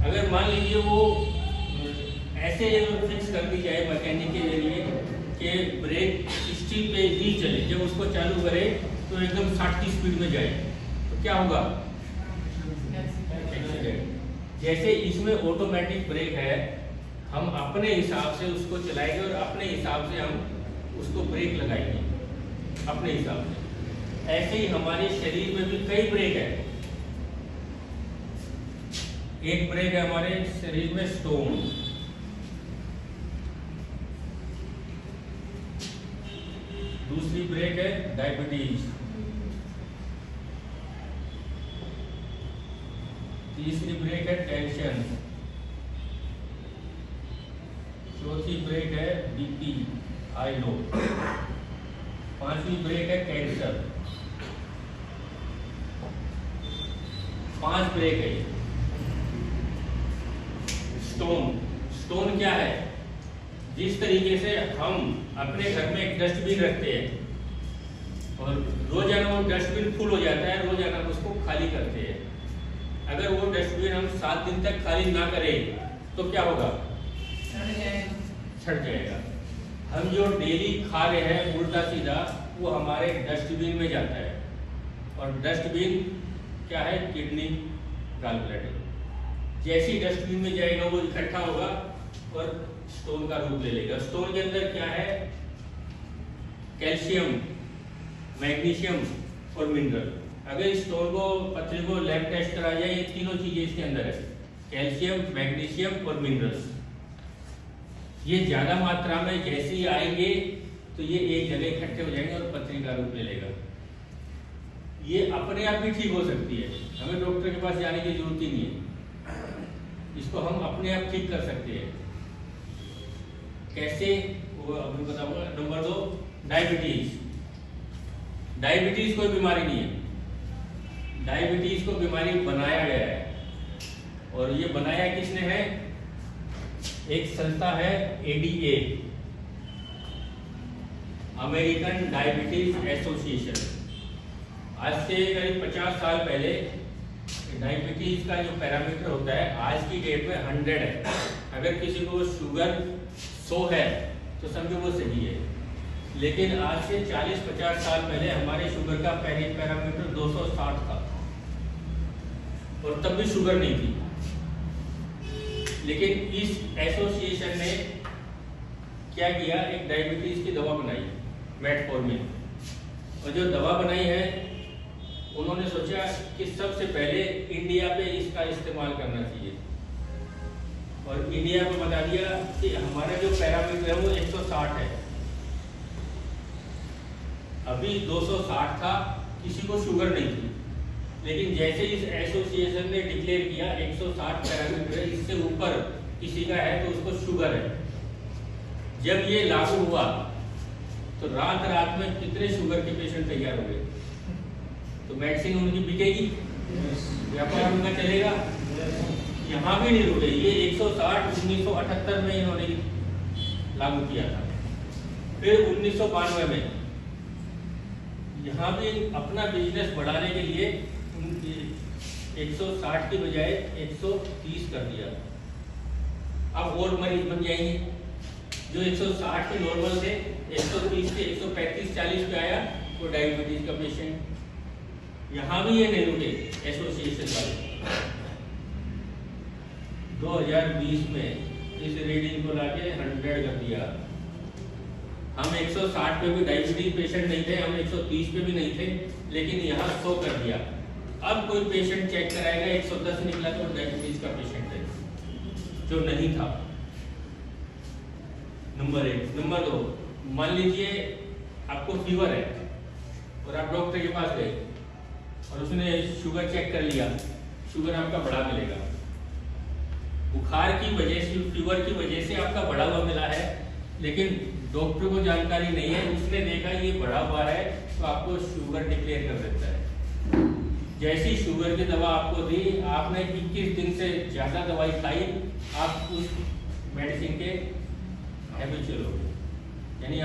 अगर मान लीजिए वो ऐसे फिक्स कर दी जाए मैकेनिक के जरिए कि ब्रेक 60 पे ही चले, जब उसको चालू करे तो एकदम 60 की स्पीड में जाए, तो क्या होगा? एक्सीडेंट। जैसे इसमें ऑटोमेटिक ब्रेक है, हम अपने हिसाब से उसको चलाएंगे और अपने हिसाब से हम उसको ब्रेक लगाएंगे, अपने हिसाब से। ऐसे ही हमारे शरीर में भी कई ब्रेक है। एक ब्रेक है हमारे शरीर में स्टोन, दूसरी ब्रेक है डायबिटीज, तीसरी ब्रेक है टेंशन, चौथी ब्रेक है बीपी हाई लो, पांचवी ब्रेक है कैंसर। 5 ब्रेक है। स्टोन क्या है? जिस तरीके से हम अपने घर में एक डस्टबिन रखते हैं और रोजाना वो डस्टबिन फुल हो जाता है, रोजाना उसको खाली करते हैं। डस्टबिन हम 7 दिन तक खाली ना करें तो क्या होगा? सड़ जाएगा। हम जो डेली खा रहे हैं उल्टा सीधा वो हमारे डस्टबिन में जाता है, और डस्टबिन क्या है? Kidney, gall bladder. जैसी डस्टबिन में जाएगा वो इकट्ठा होगा और स्टोन का रूप ले लेगा। स्टोन के अंदर क्या है? कैल्शियम, मैग्नीशियम और मिनरल। अगर इस स्टोन को, पत्थर को लैब टेस्ट करा जाए, ये तीनों चीजें इसके अंदर है, कैल्शियम, मैग्नीशियम और मिनरल्स। ये ज्यादा मात्रा में जैसे ही आएंगे तो ये एक जगह इकट्ठे हो जाएंगे और पथरी का रूप ले लेगा। ये अपने आप ही ठीक हो सकती है, हमें डॉक्टर के पास जाने की जरूरत ही नहीं है। इसको हम अपने आप ठीक कर सकते हैं। कैसे? वो अभी बताऊंगा। Number 2, diabetes. डायबिटीज कोई बीमारी नहीं है, डायबिटीज को बीमारी बनाया गया है, और ये बनाया किसने है? एक संस्था है ADA, अमेरिकन डायबिटीज एसोसिएशन। आज से करीब 50 साल पहले डायबिटीज का जो पैरामीटर होता है आज की डेट में 100 है। अगर किसी को शुगर 100 है तो समझो वो सही है, लेकिन आज से 40-50 साल पहले हमारे शुगर का पैरामीटर 260 था, और तब भी शुगर नहीं थी। लेकिन इस एसोसिएशन ने क्या किया? एक डायबिटीज की दवा बनाई, मेटफॉर्मिन। और जो दवा बनाई है उन्होंने सोचा कि सबसे पहले इंडिया पे इसका इस्तेमाल करना चाहिए, और इंडिया को बता दिया कि हमारा जो पैरामीटर है वो 160 है। अभी 260 था, किसी को शुगर नहीं थी, लेकिन जैसे इस एसोसिएशन ने डिक्लेयर किया 160 पैरामीटर है, इससे ऊपर किसी का है तो उसको शुगर है। जब ये लागू हुआ तो रात रात में कितने शुगर के पेशेंट तैयार हो गए। तो मेडिसिन उनकी बिकेगी, व्यापार उनका चलेगा। यहाँ भी नहीं रुके, ये 160 1978 में इन्होंने लागू किया था। फिर 1992 में यहाँ भी अपना बिजनेस बढ़ाने के लिए 160 की बजाय 130 कर दिया। अब और मरीज बन जाएंगे, जो 160 के नॉर्मल थे 130 से 135-40 पे आया वो डायबिटीज का पेशेंट। यहाँ भी ये नहीं रुके एसोसिएशन वाले। 2020 में इस रीडिंग को लाके 100 कर दिया। हम 160 पे भी डायबिटीज पेशेंट नहीं थे, हम 130 पे भी नहीं थे, लेकिन यहाँ 100 कर दिया। अब कोई पेशेंट चेक कराएगा 110 निकला तो डायबिटीज का पेशेंट है, जो नहीं था। नंबर 1। नंबर 2, मान लीजिए आपको फीवर है और आप डॉक्टर के पास गए और उसने शुगर चेक कर लिया, शुगर आपका बढ़ा मिलेगा। बुखार की वजह से, फीवर की वजह से आपका बढ़ा हुआ मिला है, लेकिन डॉक्टर को जानकारी नहीं है, उसने देखा ये बढ़ा हुआ है तो आपको शुगर डिक्लेयर कर देता है। जैसी शुगर की दवा आपको दी, आपने 21 दिन से ज्यादा दवाई खाई, आप उस मेडिसिन के हैबिचुअल हो गए। यानी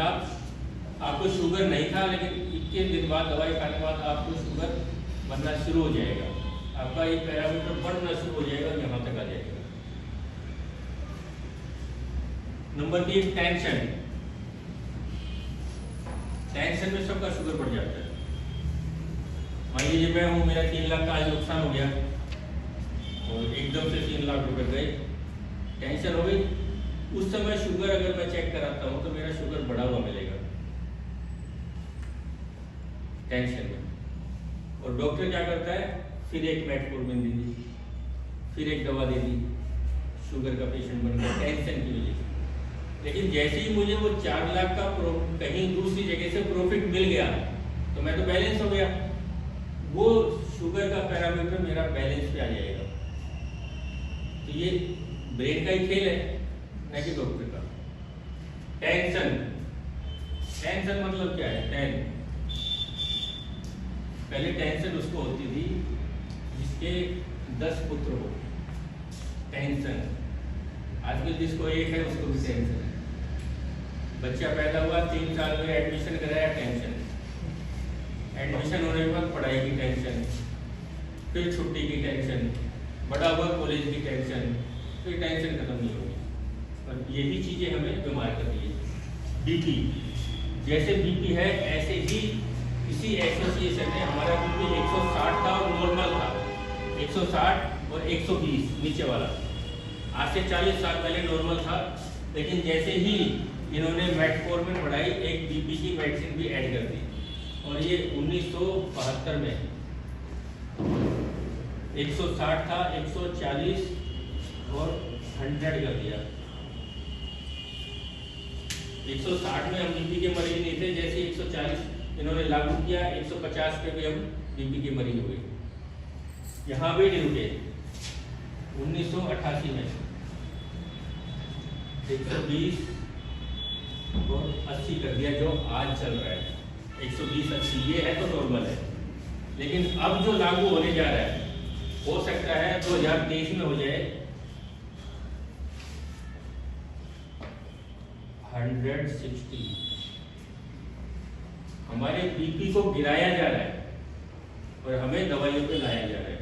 आपको शुगर नहीं था, लेकिन 21 दिन बाद दवाई खाने के बाद आपको शुगर बनना शुरू हो जाएगा, आपका ये पैरामीटर बढ़ना शुरू हो जाएगा, यहाँ तक आ जाएगा। Number 3, tension. टेंशन में सबका शुगर बढ़ जाता है। मान लीजिए मैं हूँ, मेरा 3 लाख का आज नुकसान हो गया और एकदम से 3 लाख रुपए गए, टेंशन हो गई। उस समय शुगर अगर मैं चेक कराता हूँ तो मेरा शुगर बढ़ा हुआ मिलेगा टेंशन में। और डॉक्टर क्या करता है, फिर एक मेटफॉर्मिन दे दी, फिर एक दवा दे दी, शुगर का पेशेंट बन गया टेंशन की वजह से। लेकिन जैसे ही मुझे वो 4 लाख का कहीं दूसरी जगह से प्रॉफिट मिल गया तो मैं तो बैलेंस हो गया, वो शुगर का पैरामीटर मेरा बैलेंस पे आ जाएगा। तो ये ब्रेन का ही खेल है, न कि डॉक्टर का। टेंशन, टेंशन मतलब क्या है? पहले टेंशन उसको होती थी जिसके 10 पुत्र हो, टेंशन। आजकल जिसको 1 है उसको भी टेंशन है। बच्चा पैदा हुआ, 3 साल में एडमिशन कराया, टेंशन। एडमिशन होने के बाद पढ़ाई की टेंशन, फिर छुट्टी की टेंशन, बड़ा हुआ कॉलेज की टेंशन, तो ये टेंशन खत्म नहीं होगी। और यही चीज़ें हमें बीमार कर रही है। बीपी, जैसे बीपी है ऐसे ही इसी एसोसिएशन ने हमारा बीपी 160 था और नॉर्मल था, 160 और 120 नीचे वाला। आज से 40 साल पहले नॉर्मल था, लेकिन जैसे ही इन्होंने मेटफॉर्मिन बढ़ाई, एक बीपी की मेडिसिन भी ऐड कर दी, और ये 1972 में 160 था, 140 और 100 कर दिया। 160 में हम बीपी के मरीज नहीं थे, जैसे 140 इन्होंने लागू किया, 150 पे भी हम बीपी के मरीज हुए। यहाँ भी नहीं रुके, 1988 में 120 और 80 कर दिया, जो आज चल रहा है 120-80, ये है तो नॉर्मल है। लेकिन अब जो लागू होने जा रहा है, हो सकता है 2023 में हो जाए 160। हमारे बीपी को गिराया जा रहा है और हमें दवाइयों पे लाया जा रहा है।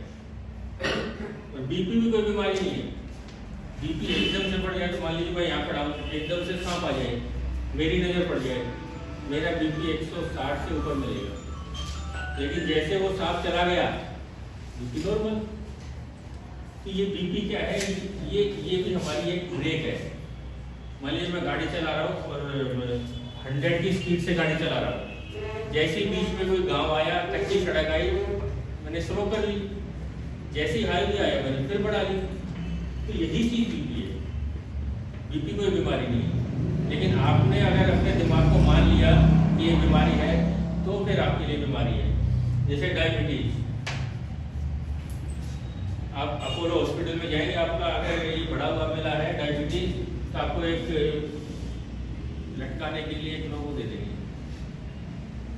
और बीपी भी कोई बीमारी नहीं है। बीपी एकदम से बढ़ जाए तो मान लीजिए मैं यहाँ खड़ा हूँ, एकदम से सांप आ जाए, मेरी नज़र पड़ जाए, मेरा बीपी 160 से ऊपर मिलेगा। लेकिन जैसे वो सांप चला गया, बीपी नॉर्मल। तो ये बीपी क्या है, ये भी हमारी एक ब्रेक है। मान लीजिए मैं गाड़ी चला रहा हूँ और 100 की स्पीड से गाड़ी चला रहा हूँ, जैसे ही बीच में कोई गांव आया, कच्ची सड़क आई, मैंने स्लो कर ली, जैसे ही हाईवे आया मैंने फिर बढ़ा ली। तो यही चीज़ बीपी है। बीपी कोई बीमारी नहीं है, लेकिन आपने अगर अपने दिमाग को मान लिया कि ये बीमारी है, तो फिर आपके लिए बीमारी है। जैसे डायबिटीज, आप अपोलो हॉस्पिटल में जाएंगे, आपका अगर ये बढ़ा हुआ मिला है डायबिटीज, तो आपको एक लटकाने के लिए एक लोगो दे देंगे,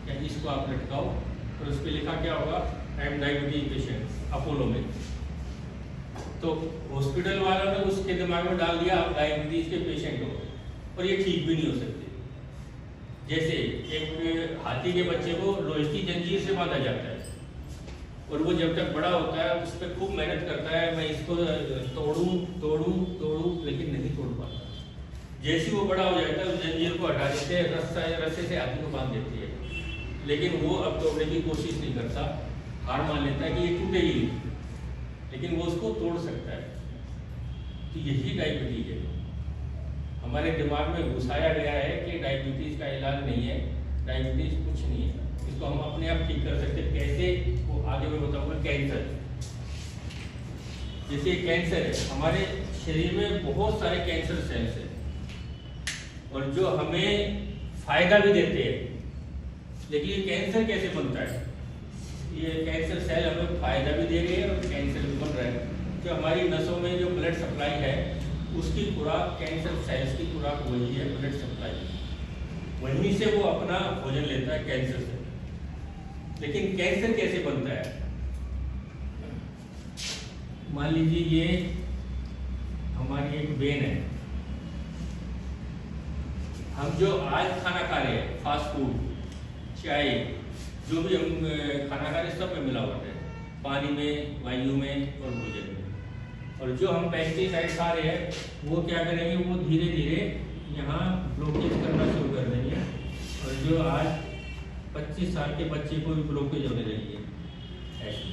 क्या इसको आप लटकाओ, और उस पर लिखा क्या होगा, I am diabetes patient, Apollo में। तो हॉस्पिटल वालों ने उसके दिमाग में डाल दिया आप डायबिटीज के पेशेंट हो, और ये ठीक भी नहीं हो सकते। जैसे एक हाथी के बच्चे को लोहे की जंजीर से बांधा जाता है, और वो जब तक बड़ा होता है उस पर खूब मेहनत करता है, मैं इसको तोड़ूं, लेकिन नहीं तोड़ पाता। जैसे वो बड़ा हो जाता है उस जंजीर को हटा देते हैं, रस्से से हाथी को बांध देती है, लेकिन वो अब तोड़ने की कोशिश नहीं करता, हार मान लेता है कि ये टूटेगी नहीं, लेकिन वो उसको तोड़ सकता है। तो यही डायबिटीज है। हमारे दिमाग में घुसाया गया है कि डायबिटीज का इलाज नहीं है, डायबिटीज कुछ नहीं है, इसको हम अपने आप ठीक कर सकते हैं। कैसे, वो आगे मैं बताऊंगा। कैंसर, जैसे कैंसर है, हमारे शरीर में बहुत सारे कैंसर सेल्स हैं, और जो हमें फायदा भी देते हैं। लेकिन ये कैंसर कैसे बनता है, ये कैंसर सेल हमें फायदा भी दे रहे हैं और कैंसर भी बन रहा है। जो हमारी नसों में जो ब्लड सप्लाई है, उसकी खुराक कैंसर सेल्स की खुराक वही है, ब्लड सप्लाई, वहीं से वो अपना भोजन लेता है कैंसर से। लेकिन कैंसर कैसे बनता है, मान लीजिए ये हमारी एक वेन है, हम जो आज खाना खा रहे हैं, फास्ट फूड, चाय, जो भी हम खाना खा रहे हैं, सब में मिलावट है, पानी में, वायु में और भोजन में। और जो हम पेस्टिसाइड खा रहे हैं, वो क्या करेंगे, वो धीरे धीरे यहाँ ब्लॉकेज करना शुरू कर देंगे, और जो आज 25 साल के बच्चे को भी ब्लॉकेज होने लगी है ऐसी,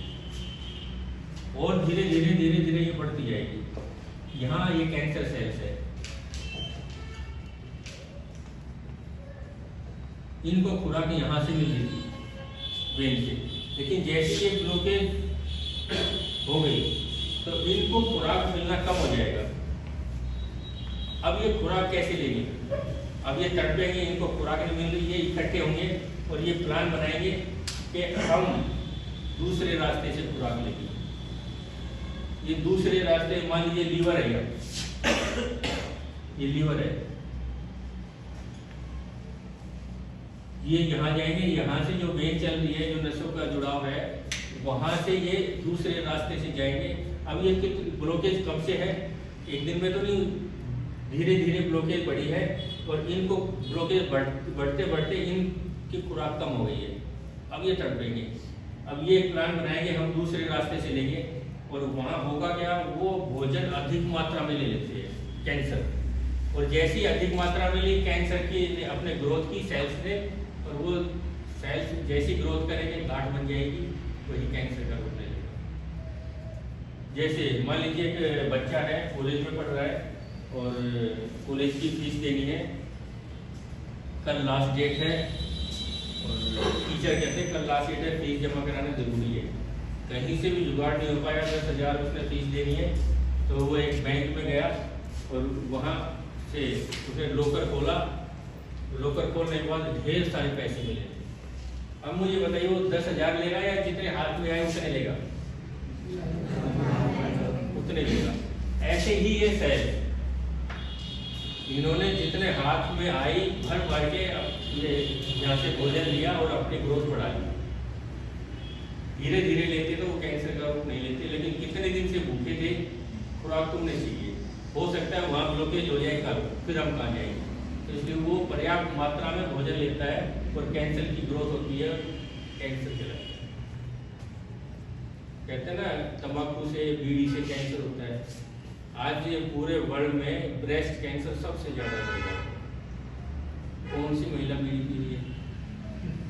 और धीरे धीरे धीरे धीरे ये बढ़ती जाएगी। यहाँ ये कैंसर सेल्स है, इनको खुराक यहाँ से मिल रही थी वेन से, लेकिन जैसे ये ब्लॉकेज हो गई तो इनको खुराक मिलना कम हो जाएगा। अब ये खुराक कैसे लेंगे, अब ये तड़पेंगे, इनको खुराक नहीं मिल रही, ये इकट्ठे होंगे और ये प्लान बनाएंगे कि हम दूसरे रास्ते से खुराक लेंगे। ये दूसरे रास्ते, मान लीजिए लीवर है, ये लीवर है, ये यहाँ जाएंगे, यहाँ से जो वेन चल रही है, जो नसों का जुड़ाव है, वहां से ये दूसरे रास्ते से जाएंगे। अब ये ब्लॉकेज कब से है, एक दिन में तो नहीं, धीरे धीरे ब्लॉकेज बढ़ी है, और इनको ब्लॉकेज बढ़ते बढ़ते इनकी खुराक कम हो गई है। अब ये तड़पेंगे, अब ये प्लान बनाएंगे हम दूसरे रास्ते से लेंगे, और वहाँ होगा क्या, वो भोजन अधिक मात्रा में ले लेते हैं कैंसर, और जैसी अधिक मात्रा में ली कैंसर की अपने ग्रोथ की सेल्स ने, और वो सेल्स जैसी ग्रोथ करेंगे गांठ बन जाएगी, वही कैंसर का रूप ले लेगा। जैसे मान लीजिए एक बच्चा है, कॉलेज में पढ़ रहा है और कॉलेज की फीस देनी है, कल लास्ट डेट है और टीचर कहते हैं कल लास्ट डेट है, फीस जमा कराना जरूरी है। कहीं से भी जुगाड़ नहीं हो पाया, 10,000 उसने फीस देनी है, तो वो एक बैंक में गया और वहाँ से उसने लॉकर खोला, लॉकर खोलने के बाद ढेर सारे पैसे मिले। अब मुझे बताइए वो 10,000 लेगा या जितने हाथ में आए उतने लेगा? उतने लेगा। ऐसे ही ये सेल, इन्होंने जितने हाथ में आई भर भर के यहाँ से भोजन लिया और अपनी ग्रोथ बढ़ा ली। धीरे धीरे लेते तो वो कैंसर का रूप नहीं लेते, लेकिन कितने दिन से भूखे थे, खुराक तुमने सीखी, हो सकता है वहाँ ब्लॉकेज हो जाए कल, फिर हम कहाँ जाएंगे। तो इसलिए वो पर्याप्त मात्रा में भोजन लेता है और कैंसर की ग्रोथ होती है, कैंसर चला जाता है। कहते हैं ना तंबाकू से, बीड़ी से कैंसर होता है। आज ये पूरे वर्ल्ड में ब्रेस्ट कैंसर सबसे ज्यादा हो रहा है। कौन सी महिला बीड़ी पी रही है,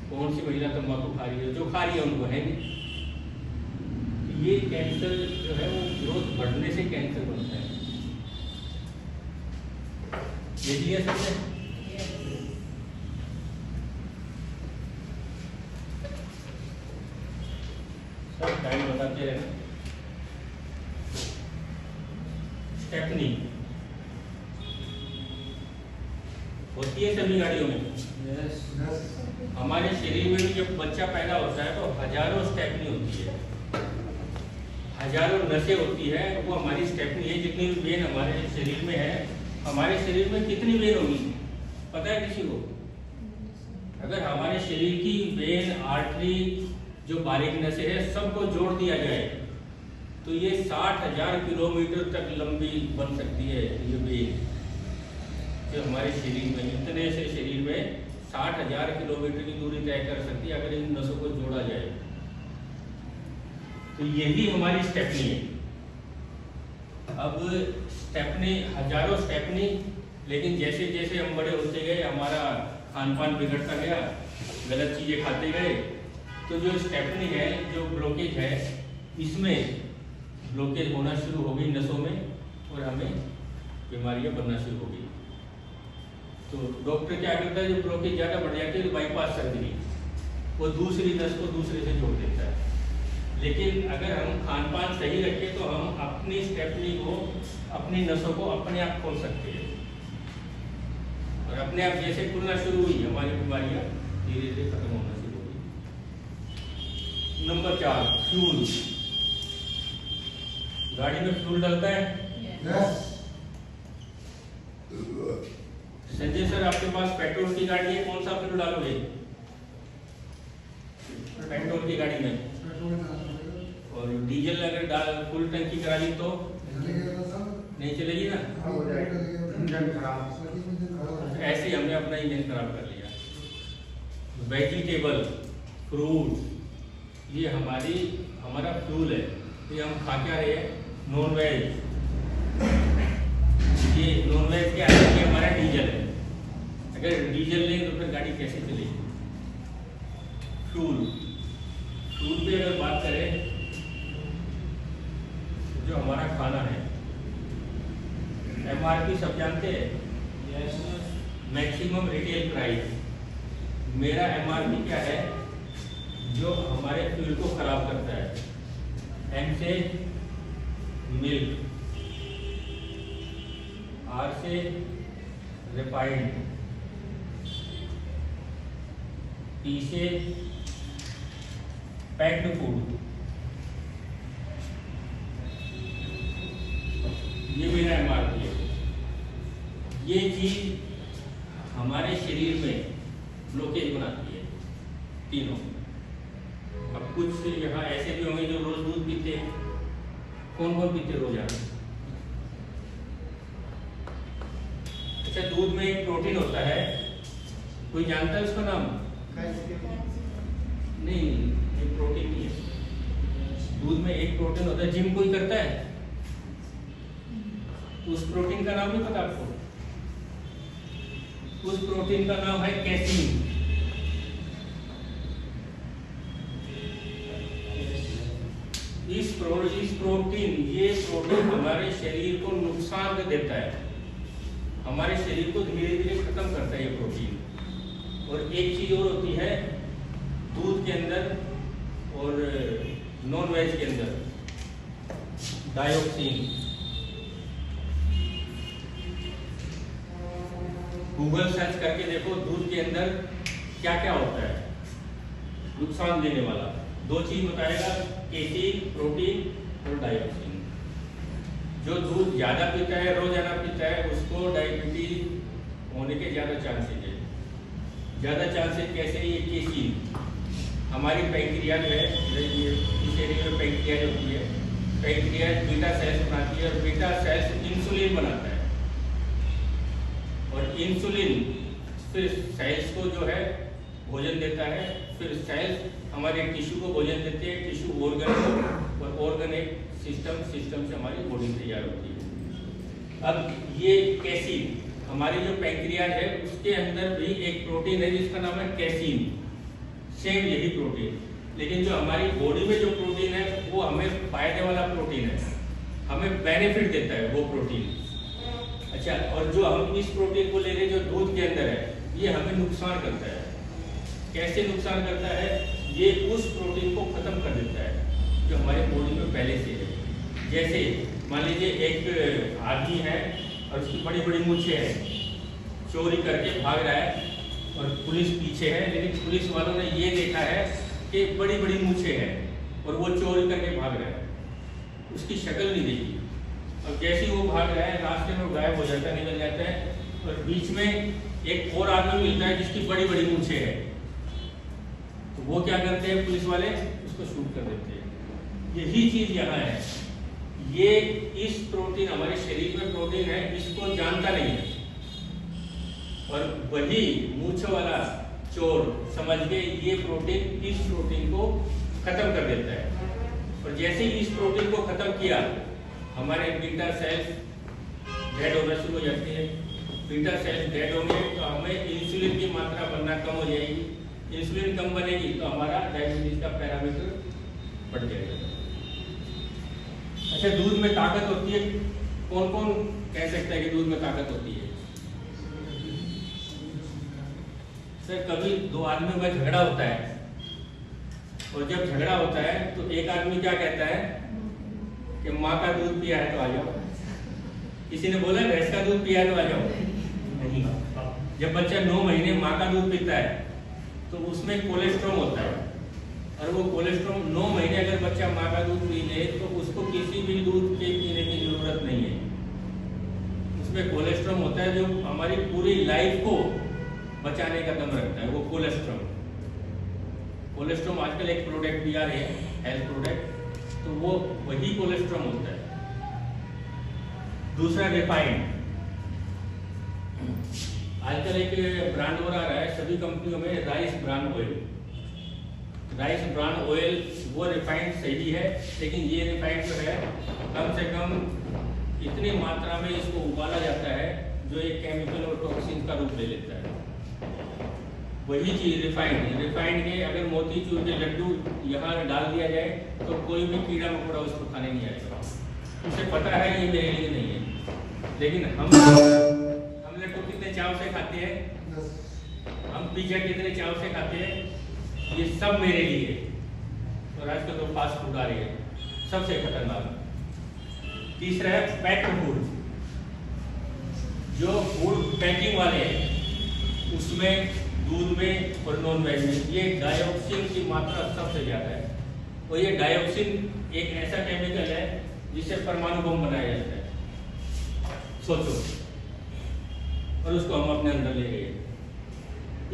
कौन सी महिला तंबाकू खा रही है? जो खा रही है उनको है नहीं। ये कैंसर जो है वो ग्रोथ बढ़ने से कैंसर बनता है। देख लिया सबने? सब टाइम बताते रहना। स्टेपनी होती है सभी गाड़ियों में। हमारे शरीर में भी जब बच्चा पैदा होता है तो हजारों स्टेपनी होती है, हजारों नसें होती है। वो हमारी स्टेपनी है। जितनी भी वेन हमारे शरीर में है, हमारे शरीर में कितनी वेन होगी पता है किसी को? अगर हमारे शरीर की वेन, आर्टरी, जो बारीक नसें हैं, सबको जोड़ दिया जाए तो ये 60,000 किलोमीटर तक लंबी बन सकती है। ये वेन जो हमारे शरीर में, इतने से शरीर में 60,000 किलोमीटर की दूरी तय कर सकती है अगर इन नसों को जोड़ा जाए। तो यही हमारी स्टेपनी है। अब स्टेपनी, हजारों स्टेपनी, लेकिन जैसे जैसे हम बड़े होते गए हमारा खान पान बिगड़ता गया, गलत चीजें खाते गए, तो जो स्टेपनी है, जो ब्लॉकेज है, इसमें ब्लॉकेज होना शुरू हो गई नसों में और हमें बीमारियां बनना शुरू हो गई। तो डॉक्टर क्या करता है, जो ब्लॉकेज ज्यादा बढ़ जाती है तो बाईपास सर्जरी, वो दूसरी नस को दूसरे से जोड़ देता है। लेकिन अगर हम खान पान सही रखें तो हम अपनी स्टेपनी को, अपनी नसों को अपने आप खोल सकते हैं और अपने आप जैसे खुलना शुरू हुई हमारी बीमारियां धीरे धीरे खत्म होना शुरू हो गई। Number 4, fuel. गाड़ी में फ्यूल डलता है? यस। संजय सर, आपके पास पेट्रोल की गाड़ी है, कौन सा फ्यूल डालोगे पेट्रोल की गाड़ी में? और डीजल अगर फुल टंकी करा ली तो नहीं चलेगी ना, इंजन खराब। ऐसे ही हमने अपना इंजन खराब कर लिया। वेजिटेबल, फ्रूट, ये हमारा फ्यूल है। ये हम खा क्या रहे हैं? Non veg. ये नॉन वेज क्या है? ये हमारा डीजल है। अगर डीजल नहीं तो फिर गाड़ी कैसे चलेगी? फ्यूल पे अगर बात करें, जो हमारा खाना है, MRP सब जानते हैं? Maximum retail price. मेरा MRP क्या है? जो हमारे फ्यूल को खराब करता है। M से मिल्क, R से रिफाइंड, P से पैक्ड फूड। ये मेरा MRP है। ये चीज हमारे शरीर में ब्लॉकेज बनाती है तीनों। अब कुछ यहाँ ऐसे भी होंगे जो रोज दूध पीते हैं। कौन कौन पीते रोजाना? अच्छा, दूध में एक प्रोटीन होता है, कोई जानता है उसका नाम? नहीं, ये प्रोटीन नहीं है। दूध में एक प्रोटीन होता है, जिम कोई करता है तो उस प्रोटीन का नाम नहीं पता आपको? उस प्रोटीन का नाम है कैसीन। इस प्रोटीन, ये प्रोटीन हमारे शरीर को नुकसान देता है, हमारे शरीर को धीरे धीरे खत्म करता है ये प्रोटीन। और एक चीज और होती है दूध के अंदर और नॉन वेज के अंदर, डायोक्सिन। गूगल सर्च करके देखो दूध के अंदर क्या क्या होता है नुकसान देने वाला। दो चीज बताएगा, कैसीन, प्रोटीन और डायोक्सिन। जो दूध ज्यादा पीता है, रोजाना पीता है, उसको डायबिटीज होने के ज्यादा चांसेस है। ज्यादा चांसेस कैसे? ये कैसीन हमारी पैंक्रियाज है, इस एरिया में पैंक्रियाज होती है। पैंक्रियाज बीटा सेल्स बनाती है और बीटा सेल्स इंसुलिन बनाता है, और इंसुलिन फिर सेल्स को जो है भोजन देता है, फिर सेल्स हमारे टिश्यू को भोजन देते हैं, टिश्यू ऑर्गन को, और ऑर्गन एक सिस्टम से हमारी बॉडी तैयार होती है। अब ये कैसीन, हमारी जो पैंक्रियाज है उसके अंदर भी एक प्रोटीन है जिसका नाम है कैसीन, सेम यही प्रोटीन। लेकिन जो हमारी बॉडी में जो प्रोटीन है वो हमें फायदे वाला प्रोटीन है, हमें बेनिफिट देता है वो प्रोटीन। अच्छा, और जो हम इस प्रोटीन को ले रहे जो दूध के अंदर है, ये हमें नुकसान करता है। कैसे नुकसान करता है? ये उस प्रोटीन को खत्म कर देता है जो हमारे बॉडी में पहले से है। जैसे मान लीजिए एक आदमी है और उसकी बड़ी बड़ी मूछें हैं, चोरी करके भाग रहा है और पुलिस पीछे है, लेकिन पुलिस वालों ने ये देखा है कि बड़ी बड़ी मूछें हैं और वो चोरी करके भाग रहा है, उसकी शक्ल नहीं देखी। और जैसे ही वो भाग रहा है रास्ते में गायब हो जाता है, निकल जाता है, और बीच में एक और आदमी मिलता है जिसकी बड़ी बड़ी मूछें है, तो वो क्या करते हैं पुलिस वाले? उसको शूट कर देते हैं। यही चीज यहाँ है, ये इस प्रोटीन, हमारे शरीर में प्रोटीन है, इसको जानता नहीं है, और वही मूछ वाला चोर समझ के ये प्रोटीन, इस प्रोटीन को खत्म कर देता है। और जैसे ही इस प्रोटीन को खत्म किया, हमारे बीटा सेल्स डेड होना शुरू हो जाती है। बीटा सेल्स डेड होंगे तो हमें इंसुलिन की मात्रा बनना कम हो जाएगी, इंसुलिन कम बनेगी तो हमारा डायबिटीज का पैरामीटर बढ़ जाएगा। अच्छा, दूध में ताकत होती है, कौन कौन कह सकता है कि दूध में ताकत होती है? सर, कभी दो आदमियों का झगड़ा होता है, और जब झगड़ा होता है तो एक आदमी क्या कहता है कि माँ का दूध पिया है तो आ जाओ। किसी ने बोला भैंस का दूध पिया है तो आ जाओ? नहीं। जब बच्चा 9 महीने माँ का दूध पीता है तो उसमें कोलेस्ट्रॉल होता है, और वो कोलेस्ट्रॉल 9 महीने अगर बच्चा माँ का दूध पी ले तो उसको किसी भी दूध के पीने की जरूरत नहीं है। उसमें कोलेस्ट्रॉल होता है जो हमारी पूरी लाइफ को बचाने का दम रखता है, वो कोलेस्ट्रॉल। कोलेस्ट्रॉल आजकल एक प्रोडक्ट भी आ रहे हैं, हेल्थ प्रोडक्ट, तो वो वही कोलेस्ट्रॉल होता है। दूसरा रिफाइंड, आजकल एक ब्रांड और आ रहा है सभी कंपनियों में, rice bran oil. Rice bran oil वो रिफाइंड सही है, लेकिन ये रिफाइंड जो है कम से कम इतनी मात्रा में इसको उबाला जाता है जो एक केमिकल और टॉक्सिन का रूप ले लेता है। वही चीज रिफाइंड के अगर मोतीचूर के लड्डू यहाँ डाल दिया जाए तो कोई भी कीड़ा मकोड़ा उसको खाने नहीं आएगा, उसे पता है ये मेरे लिए नहीं है। लेकिन हम लड्डू कितने चाव से खाते हैं, हम पिज्जा कितने चाव से खाते हैं, ये सब मेरे लिए। और आजकल तो फास्ट फूड आ रही है, सबसे खतरनाक। तीसरा है पैक्ड फूड, जो फूड पैकिंग वाले हैं उसमें दूध में और नॉन वेज में ये डायोक्सिन की मात्रा सबसे ज्यादा है। और ये डायोक्सिन एक ऐसा केमिकल है जिससे परमाणु बम बनाया जाता है, सोचो, और उसको हम अपने अंदर ले गए।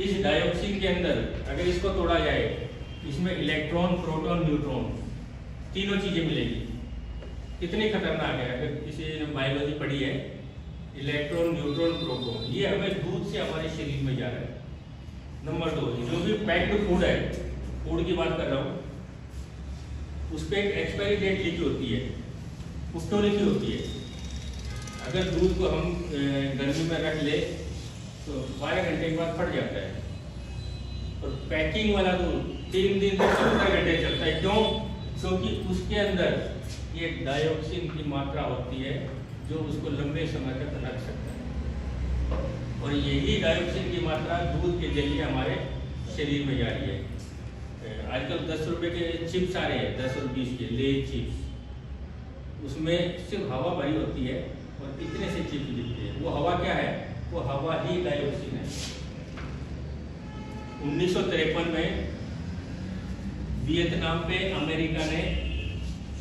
इस डायोक्सिन के अंदर अगर इसको तोड़ा जाए, इसमें इलेक्ट्रॉन, प्रोटॉन, न्यूट्रॉन तीनों चीजें मिलेगी। कितनी खतरनाक है, अगर किसी ने बायोलॉजी पढ़ी है, इलेक्ट्रॉन, न्यूट्रॉन, प्रोटॉन, ये हमें दूध से हमारे शरीर में जा रहा है। नंबर 2, जो भी पैक्ड फूड है, फूड की बात कर रहा हूँ, उस पर एक एक्सपायरी डेट लिखी होती है, वो क्यों लिखी होती है? अगर दूध को हम गर्मी में रख ले तो 12 घंटे के बाद फट जाता है, और पैकिंग वाला दूध 3 दिन से 17 घंटे चलता है। क्यों? क्योंकि उसके अंदर ये डायोक्सिन की मात्रा होती है जो उसको लंबे समय तक रख सकता है, और यही डायोक्सिन की मात्रा दूध के जरिए हमारे शरीर में जा रही है। आजकल 10 रुपए के चिप्स आ रहे हैं, 10 और 20 के ले चिप्स, उसमें सिर्फ हवा भरी होती है और इतने से चिप्स दिखते हैं। वो हवा क्या है? वो हवा ही डायोक्सिन है। 1953 में वियतनाम पे अमेरिका ने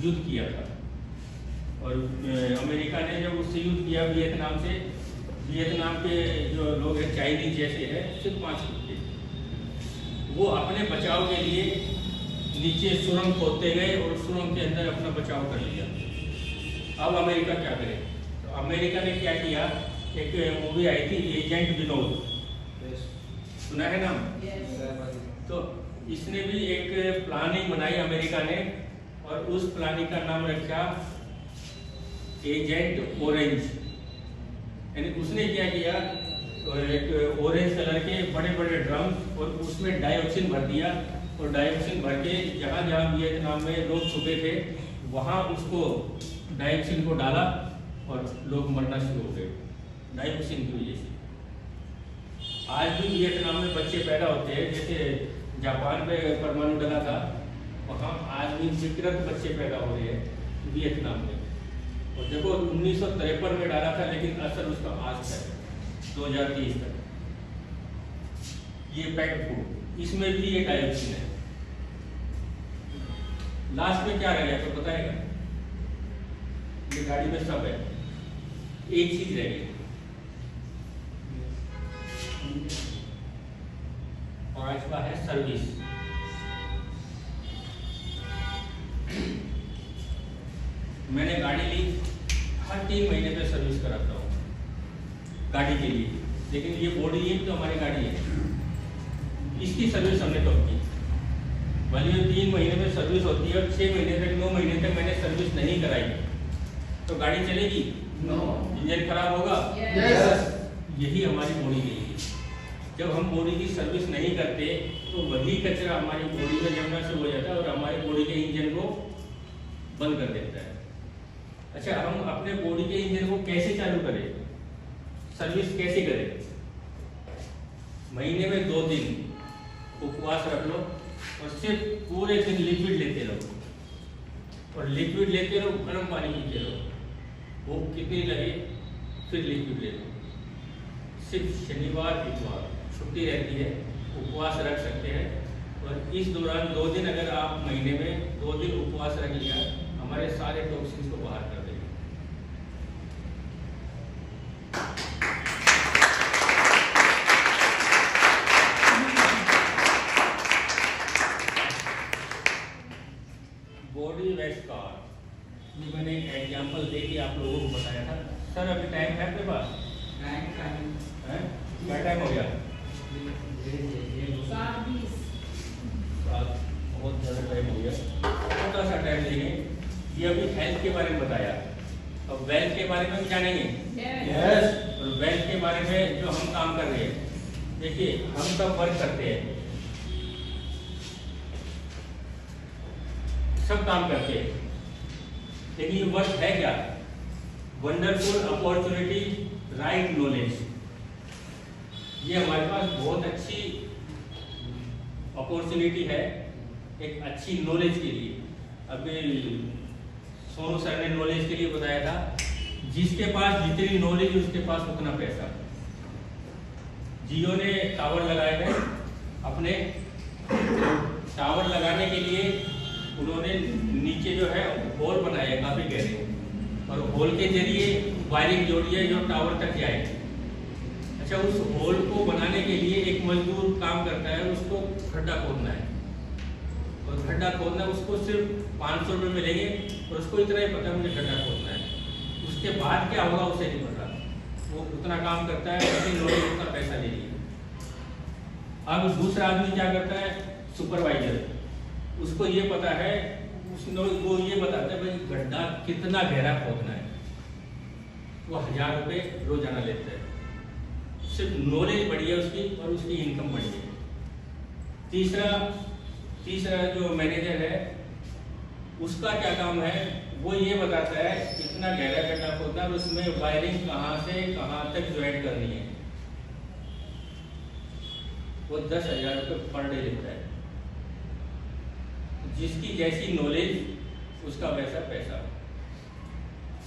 युद्ध किया था, और अमेरिका ने जब उससे युद्ध किया वियतनाम से, वियतनाम के जो लोग हैं चाइनीज जैसे हैं, सिर्फ 5 लोग थे, वो अपने बचाव के लिए नीचे सुरंग खोदते गए और सुरंग के अंदर अपना बचाव कर लिया। अब अमेरिका क्या करे? तो अमेरिका ने क्या किया, एक मूवी आई थी एजेंट विनोद, सुना है नाम? तो इसने भी एक प्लानिंग बनाई अमेरिका ने, और उस प्लानिंग का नाम रखा एजेंट ऑरेंज। यानी उसने क्या किया, एक ऑरेंज कलर के बड़े बड़े ड्रम और उसमें डायोक्सिन भर दिया, और डायोक्सिन भर के जहाँ जहाँ वियतनाम में लोग छुपे थे वहाँ उसको डायोक्सिन को डाला और लोग मरना शुरू हो गए डायोक्सिन की वजह से। आज भी वियतनाम में बच्चे पैदा होते हैं, जैसे जापान पे परमाणु डला था, वहाँ आज भी विकृत बच्चे पैदा हो रहे हैं वियतनाम में। और देखो 1953 में डाला था, लेकिन असर उसका आज तक 2030 तक। ये पैक्ड फूड, इसमें भी ये डायोक्सिन है। लास्ट में क्या रह गया तो बताएगा? ये गाड़ी में सब है, एक चीज रह गई, 5वां है सर्विस। मैंने गाड़ी ली, हर 3 महीने पे सर्विस कराता हूँ गाड़ी के लिए, लेकिन ये बॉडी ये तो हमारी गाड़ी है, इसकी सर्विस हमने कब की? भले 3 महीने में सर्विस होती है और 6 महीने तक 9 महीने तक मैंने सर्विस नहीं कराई, तो गाड़ी चलेगी? इंजन खराब होगा? यही हमारी बॉडी के लिए। जब हम बॉडी की सर्विस नहीं करते तो वही कचरा हमारी बॉडी में जमना शुरू हो जाता है और हमारी बॉडी के इंजन को बंद कर देता है। अच्छा, हम अपने बॉडी के इंजन को कैसे चालू करें, सर्विस कैसे करें? महीने में 2 दिन उपवास रख लो और सिर्फ पूरे दिन लिक्विड लेते रहो, और लिक्विड लेते रहो, गर्म पानी पीते रहो, भूख कितनी लगे फिर लिक्विड ले लो। सिर्फ शनिवार इतवार छुट्टी रहती है, उपवास रख सकते हैं, और इस दौरान 2 दिन अगर आप महीने में 2 दिन उपवास रख लिया, हमारे सारे टॉक्सिन्स को बाहर कर देगा। बॉडी वेस्ट का ये मैंने एक एग्जांपल दे के आप लोगों को बताया था। सर अभी टाइम है आपके पास? क्या टाइम हो गया? 7:20। बहुत ज़्यादा टाइम हो गया, छोटा सा टाइम लेंगे। ये अभी हेल्थ के बारे में बताया, अब वेल्थ के बारे में भी जानेंगे। यस। और वेल्थ के बारे में जो हम काम कर रहे हैं, देखिए हम सब वर्क करते हैं, सब काम करते हैं, लेकिन ये वर्क है क्या? Wonderful opportunity, right knowledge. ये हमारे पास बहुत अच्छी अपॉर्चुनिटी है एक अच्छी नॉलेज के लिए। अभी सोनू सर ने नॉलेज के लिए बताया था, जिसके पास जितनी नॉलेज उसके पास उतना पैसा। जियो ने टावर लगाए हैं, अपने टावर लगाने के लिए उन्होंने नीचे जो है होल बनाए काफी गहरे, और होल के जरिए वायरिंग जोड़ी है जो टावर तक जाए। अच्छा, उस होल को बनाने के लिए एक मजदूर काम करता है, उसको खड्डा खोदना है, और खड्डा खोदना उसको सिर्फ 500 रुपये मिलेंगे, और उसको इतना ही पता है मुझे खड्डा खोदना है। उसके बाद क्या होगा उसे नहीं पता, वो उतना काम करता है, लेकिन लोग उतना पैसा ले लिया। अब दूसरा आदमी क्या करता है, सुपरवाइजर, उसको ये पता है वो ये बताता है भाई गड्ढा कितना गहरा खोदना है, वो 1000 रुपये रोजाना लेता है। सिर्फ नॉलेज बढ़ी है उसकी और उसकी इनकम बढ़ी है। तीसरा जो मैनेजर है उसका क्या काम है, वो ये बताता है कितना गहरा गड्ढा खोदना है, उसमें वायरिंग कहाँ से कहाँ तक ज्वाइन करनी है। वो 10,000 रुपये पर डे लेता है। जिसकी जैसी नॉलेज उसका वैसा पैसा।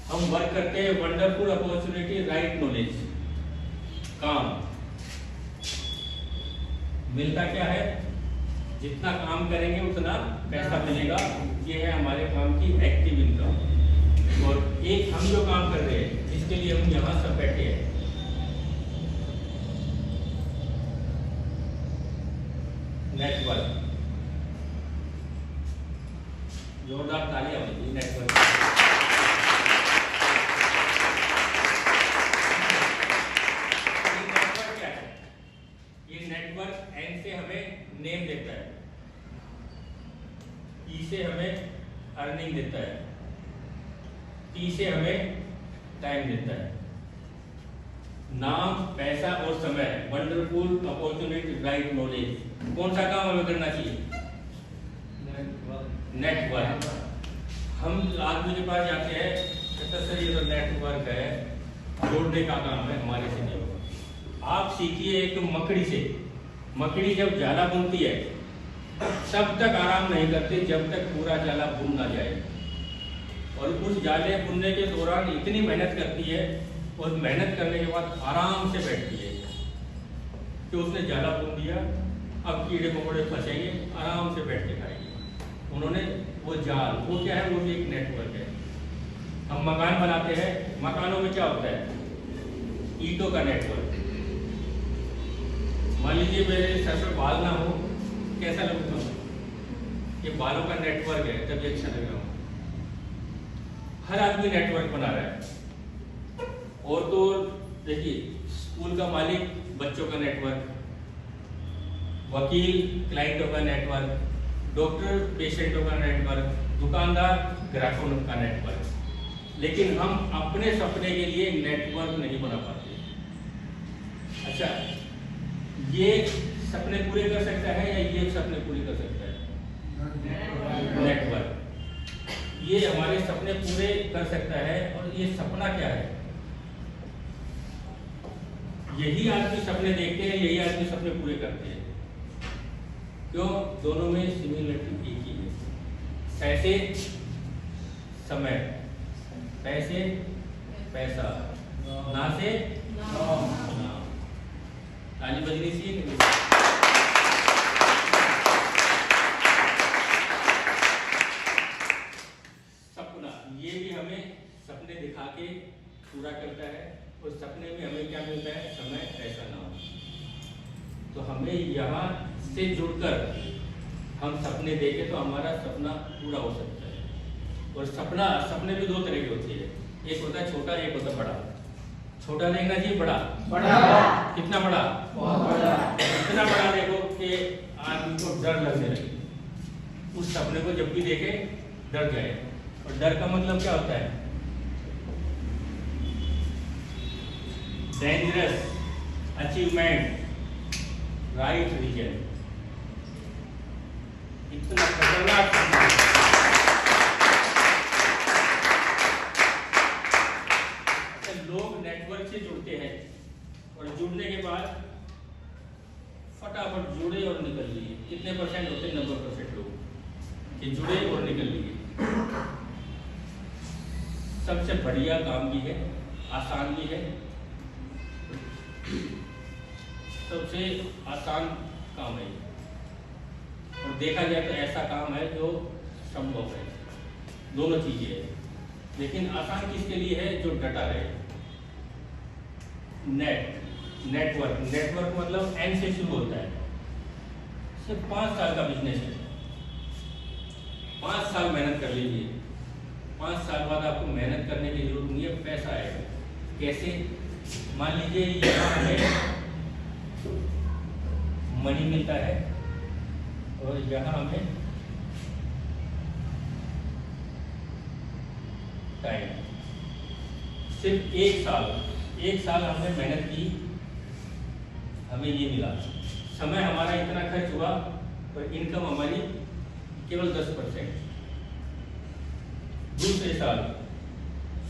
हम वर्क करते हैं वंडरफुल अपॉर्चुनिटी राइट नॉलेज, काम मिलता क्या है, जितना काम करेंगे उतना पैसा मिलेगा। ये है हमारे काम की एक्टिव इनकम। और एक हम जो काम कर रहे हैं जिसके लिए हम यहाँ सब बैठे हैं, नेटवर्क, जोरदार तालियां होगी नेटवर्क। ये नेटवर्क क्या है? ये नेटवर्क एन से हमें नेम देता है, ई से हमें अर्निंग देता है, टी से हमें टाइम देता है। नाम, पैसा और समय, वंडरफुल अपॉर्चुनिटी राइट नॉलेज। कौन सा काम हमें करना चाहिए? नेटवर्क। हम आदमी के पास जाते हैं, कहते सर ये तो नेटवर्क है, जोड़ने का काम है, हमारे से नहीं होगा। आप सीखिए एक मकड़ी से। मकड़ी जब जाला बुनती है तब तक आराम नहीं करती जब तक पूरा जाला बुन ना जाए, और उस जाले बुनने के दौरान इतनी मेहनत करती है और मेहनत करने के बाद आराम से बैठती है कि उसने जाला बुन दिया, अब कीड़े मकोड़े फंसेंगे, आराम से बैठ के खाएंगे। उन्होंने वो जाल, वो क्या है, वो भी एक नेटवर्क है। हम मकान बनाते हैं, मकानों में क्या होता है, ईंटों का नेटवर्क। मान लीजिए मेरे सर पर बाल ना हो, कैसा लगूंगा? ये बालों का नेटवर्क है, तभी अच्छा लग रहा हूँ। हर आदमी नेटवर्क बना रहा है। और तो देखिए, स्कूल का मालिक बच्चों का नेटवर्क, वकील क्लाइंटों का नेटवर्क, डॉक्टर पेशेंटों का नेटवर्क, दुकानदार ग्राहकों का नेटवर्क। लेकिन हम अपने सपने के लिए नेटवर्क नहीं बना पाते। अच्छा, ये सपने पूरे कर सकता है या ये सपने पूरे कर सकता है? नेटवर्क। ये हमारे सपने पूरे कर सकता है। और ये सपना क्या है? यही आदमी सपने देखते हैं, यही आदमी सपने पूरे करते हैं। क्यों? दोनों में सिमिलरिटी एक ही है। पैसे, समय, पैसे, पैसा, ना से ना। ताली बजनी सी। सपना, ये भी हमें सपने दिखा के पूरा करता है। और सपने में हमें क्या मिलता है? समय, पैसा, नाम। तो हमें यहाँ से जुड़कर हम सपने देखें तो हमारा सपना पूरा हो सकता है। और सपने भी 2 तरह के होते हैं, एक होता है छोटा, एक होता है बड़ा। छोटा देखना चाहिए, बड़ा? कितना बड़ा? बहुत बड़ा। इतना बड़ा देखो कि आदमी को डर लगने लगे, उस सपने को जब भी देखे डर जाए। और डर का मतलब क्या होता है? Dangerous achievement, right reason. इतना खतरनाक लोग नेटवर्क से जुड़ते हैं और जुड़ने के बाद फटाफट जुड़े और निकल लिए। कितने परसेंट होते हैं? 90% लोग कि जुड़े और निकल लिए। सबसे बढ़िया काम भी है, आसान भी है। सबसे आसान काम है और देखा जाए तो ऐसा काम है जो संभव है। दोनों चीजें है। लेकिन आसान किसके लिए है? जो डटा रहे। नेटवर्क मतलब एन से शुरू होता है। सिर्फ 5 साल का बिजनेस है। 5 साल मेहनत कर लीजिए। 5 साल बाद आपको मेहनत करने की जरूरत नहीं है, पैसा आएगा। कैसे? मान लीजिए यहाँ हमें मनी मिलता है और यहाँ हमें सिर्फ एक साल हमने मेहनत की, हमें ये मिला। समय हमारा इतना खर्च हुआ पर इनकम हमारी केवल 10%। दूसरे साल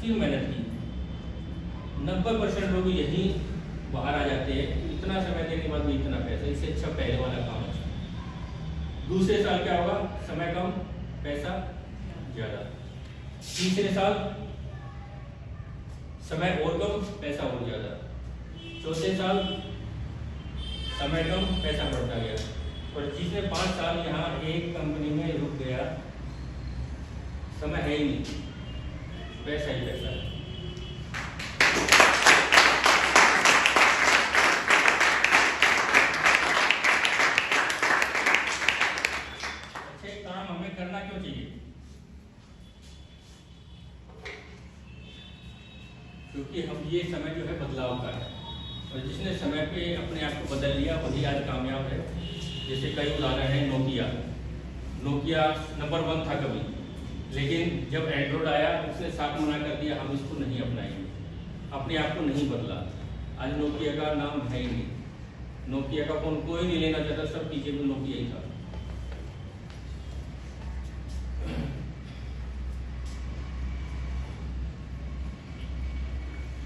फिर मेहनत की, 90% लोग यही बाहर आ जाते हैं। इतना समय देने के बाद भी इतना पैसा, इससे अच्छा पहले वाला काम है। दूसरे साल क्या होगा? समय कम, पैसा ज्यादा। तीसरे साल समय और कम, पैसा और ज्यादा। चौथे साल समय कम, पैसा बढ़ता गया। और जिसने 5 साल यहाँ एक कंपनी में रुक गया, समय है ही नहीं, पैसा ही पैसा है। अच्छे काम हमें करना क्यों चाहिए? क्योंकि हम ये समय जो है बदलाव का है, और जिसने समय पे अपने आप को बदल लिया वही आज कामयाब है। जैसे कई उदाहरण है, नोकिया नंबर 1 था कभी, लेकिन जब एंड्रॉयड आया उसने साफ मना कर दिया, हम इसको नहीं अपनाएंगे, अपने आप को नहीं बदला। आज नोकिया का नाम है ही नहीं, नोकिया का फोन कोई नहीं लेना चाहता, सब पीछे में नोकिया ही था।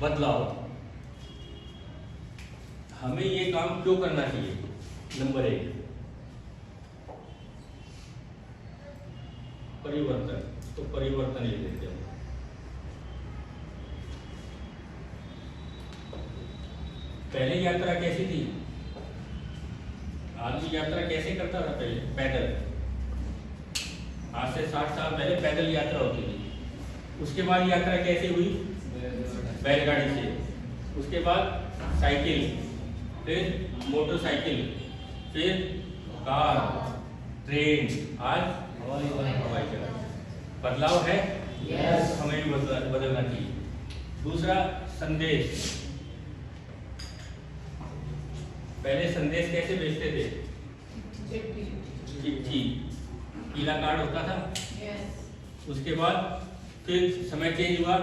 बदलाव, हमें ये काम क्यों करना चाहिए? नंबर 1, परिवर्तन। तो परिवर्तन ले लेते हैं। पहले यात्रा कैसी थी? आदमी यात्रा कैसे करता था पहले? पैदल। आज से 60 साल पहले पैदल यात्रा होती थी। उसके बाद यात्रा कैसे हुई? बैलगाड़ी से। उसके बाद साइकिल, फिर मोटरसाइकिल, फिर कार, ट्रेन, आज हवाई जहाज। बदलाव है, हमें भी बदलना चाहिए। दूसरा, संदेश। पहले संदेश कैसे भेजते थे? चिट्ठी, पीला कार्ड होता था। उसके बाद फिर समय चेंज हुआ,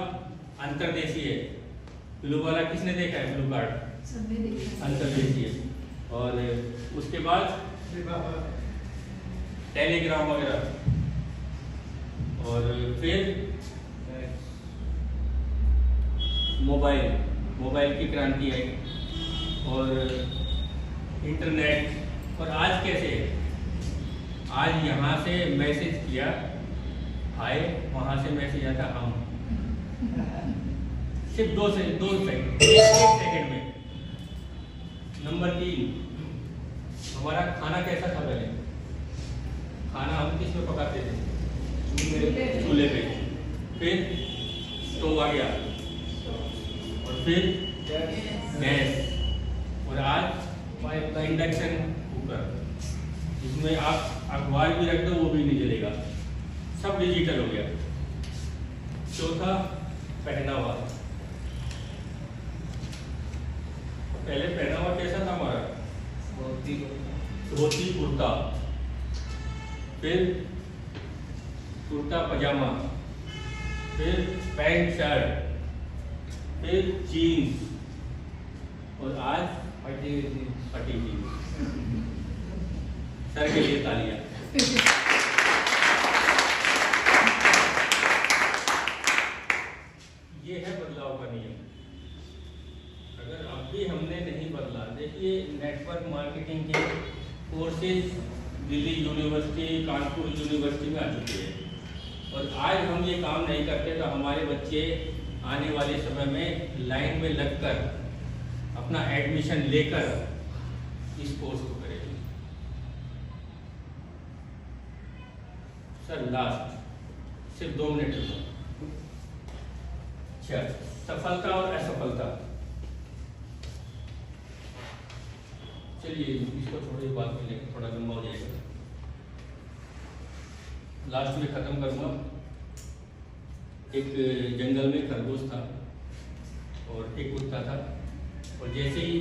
अंतरदेशीय। ब्लू वाला किसने देखा है? ब्लू कार्ड अंतरदेशीय। और उसके बाद टेलीग्राम वगैरह, और फिर मोबाइल की क्रांति आई, और इंटरनेट। और आज कैसे है? आज यहाँ से मैसेज किया, आए, वहाँ से मैसेज आता हम, सिर्फ 2 सेकंड, 1 सेकंड में। नंबर 3, हमारा खाना कैसा था पहले? खाना हम किस में पकाते थे? चूल्हे पे। फिर स्टोव आ गया, और फिर गैस, और आज इंडक्शन कुकर, जिसमें आप अखबार भी रख दो वो भी नहीं जलेगा, सब डिजिटल हो गया। चौथा, पहनावा। पहले पहनावा कैसा था हमारा? धोती कुर्ता, फिर कुर्ता पजामा, फिर पैंट शर्ट, फिर जीन्स, और आज फटी जीन्स। सर के लिए तालियां। ये है बदलाव का नियम। अगर अब भी हमने नहीं बदला, देखिए नेटवर्क मार्केटिंग के courses Delhi university, Kanpur university में आ चुके हैं, और आज हम ये काम नहीं करते तो हमारे बच्चे आने वाले समय में लाइन में लगकर अपना एडमिशन लेकर इस कोर्स को करेंगे। सर लास्ट, सिर्फ 2 मिनट। अच्छा, सफलता और असफलता। चलिए इसको थोड़ी बात में लेकर, थोड़ा लंबा हो जाएगा, लास्ट में खत्म करूंगा। एक जंगल में खरगोश था और एक कुत्ता था, और जैसे ही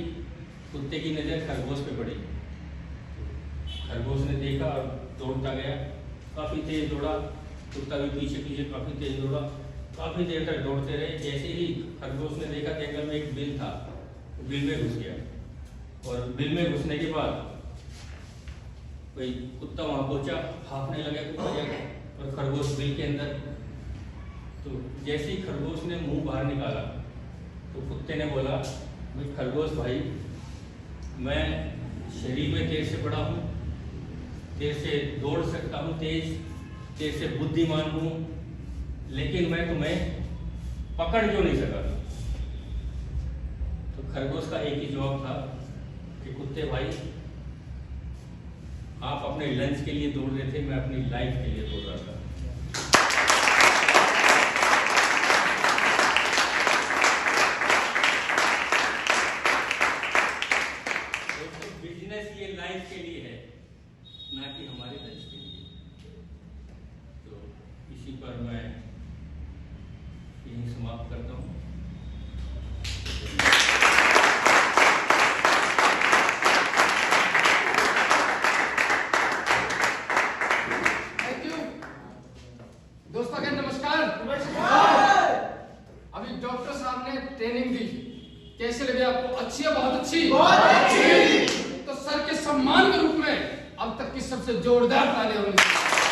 कुत्ते की नज़र खरगोश पे पड़ी, खरगोश ने देखा और दौड़ता गया, काफ़ी तेज दौड़ा, कुत्ता भी पीछे पीछे काफ़ी तेज दौड़ा, काफी देर तक दौड़ते रहे। जैसे ही खरगोश ने देखा जंगल में एक बिल था, वो बिल में घुस गया, और बिल में घुसने के बाद कोई कुत्ता वहां पहुंचा, हाँफने लगा कुत्ता जाकर, और खरगोश बिल के अंदर। तो जैसे ही खरगोश ने मुंह बाहर निकाला तो कुत्ते ने बोला, भाई खरगोश भाई, मैं शरीर में तेज से बड़ा हूँ, तेज से दौड़ सकता हूँ, तेज से बुद्धिमान हूँ, लेकिन मैं तुम्हें पकड़ क्यों नहीं सका? तो खरगोश का एक ही जवाब था कि कुत्ते भाई, आप अपने लंच के लिए दौड़ रहे थे, मैं अपनी लाइफ के लिए दौड़ रहा था। बिजनेस ये लाइफ के लिए है, ना कि हमारे लंच के लिए। तो इसी पर मैं यही समाप्त करता हूँ। थैंक यू दोस्तों, के नमस्कार। अभी डॉक्टर साहब ने ट्रेनिंग दी, कैसे लगे आपको? अच्छी है? बहुत अच्छी, बहुत अच्छी। तो सर के सम्मान के रूप में अब तक की सबसे जोरदार तालियां होनी चाहिए।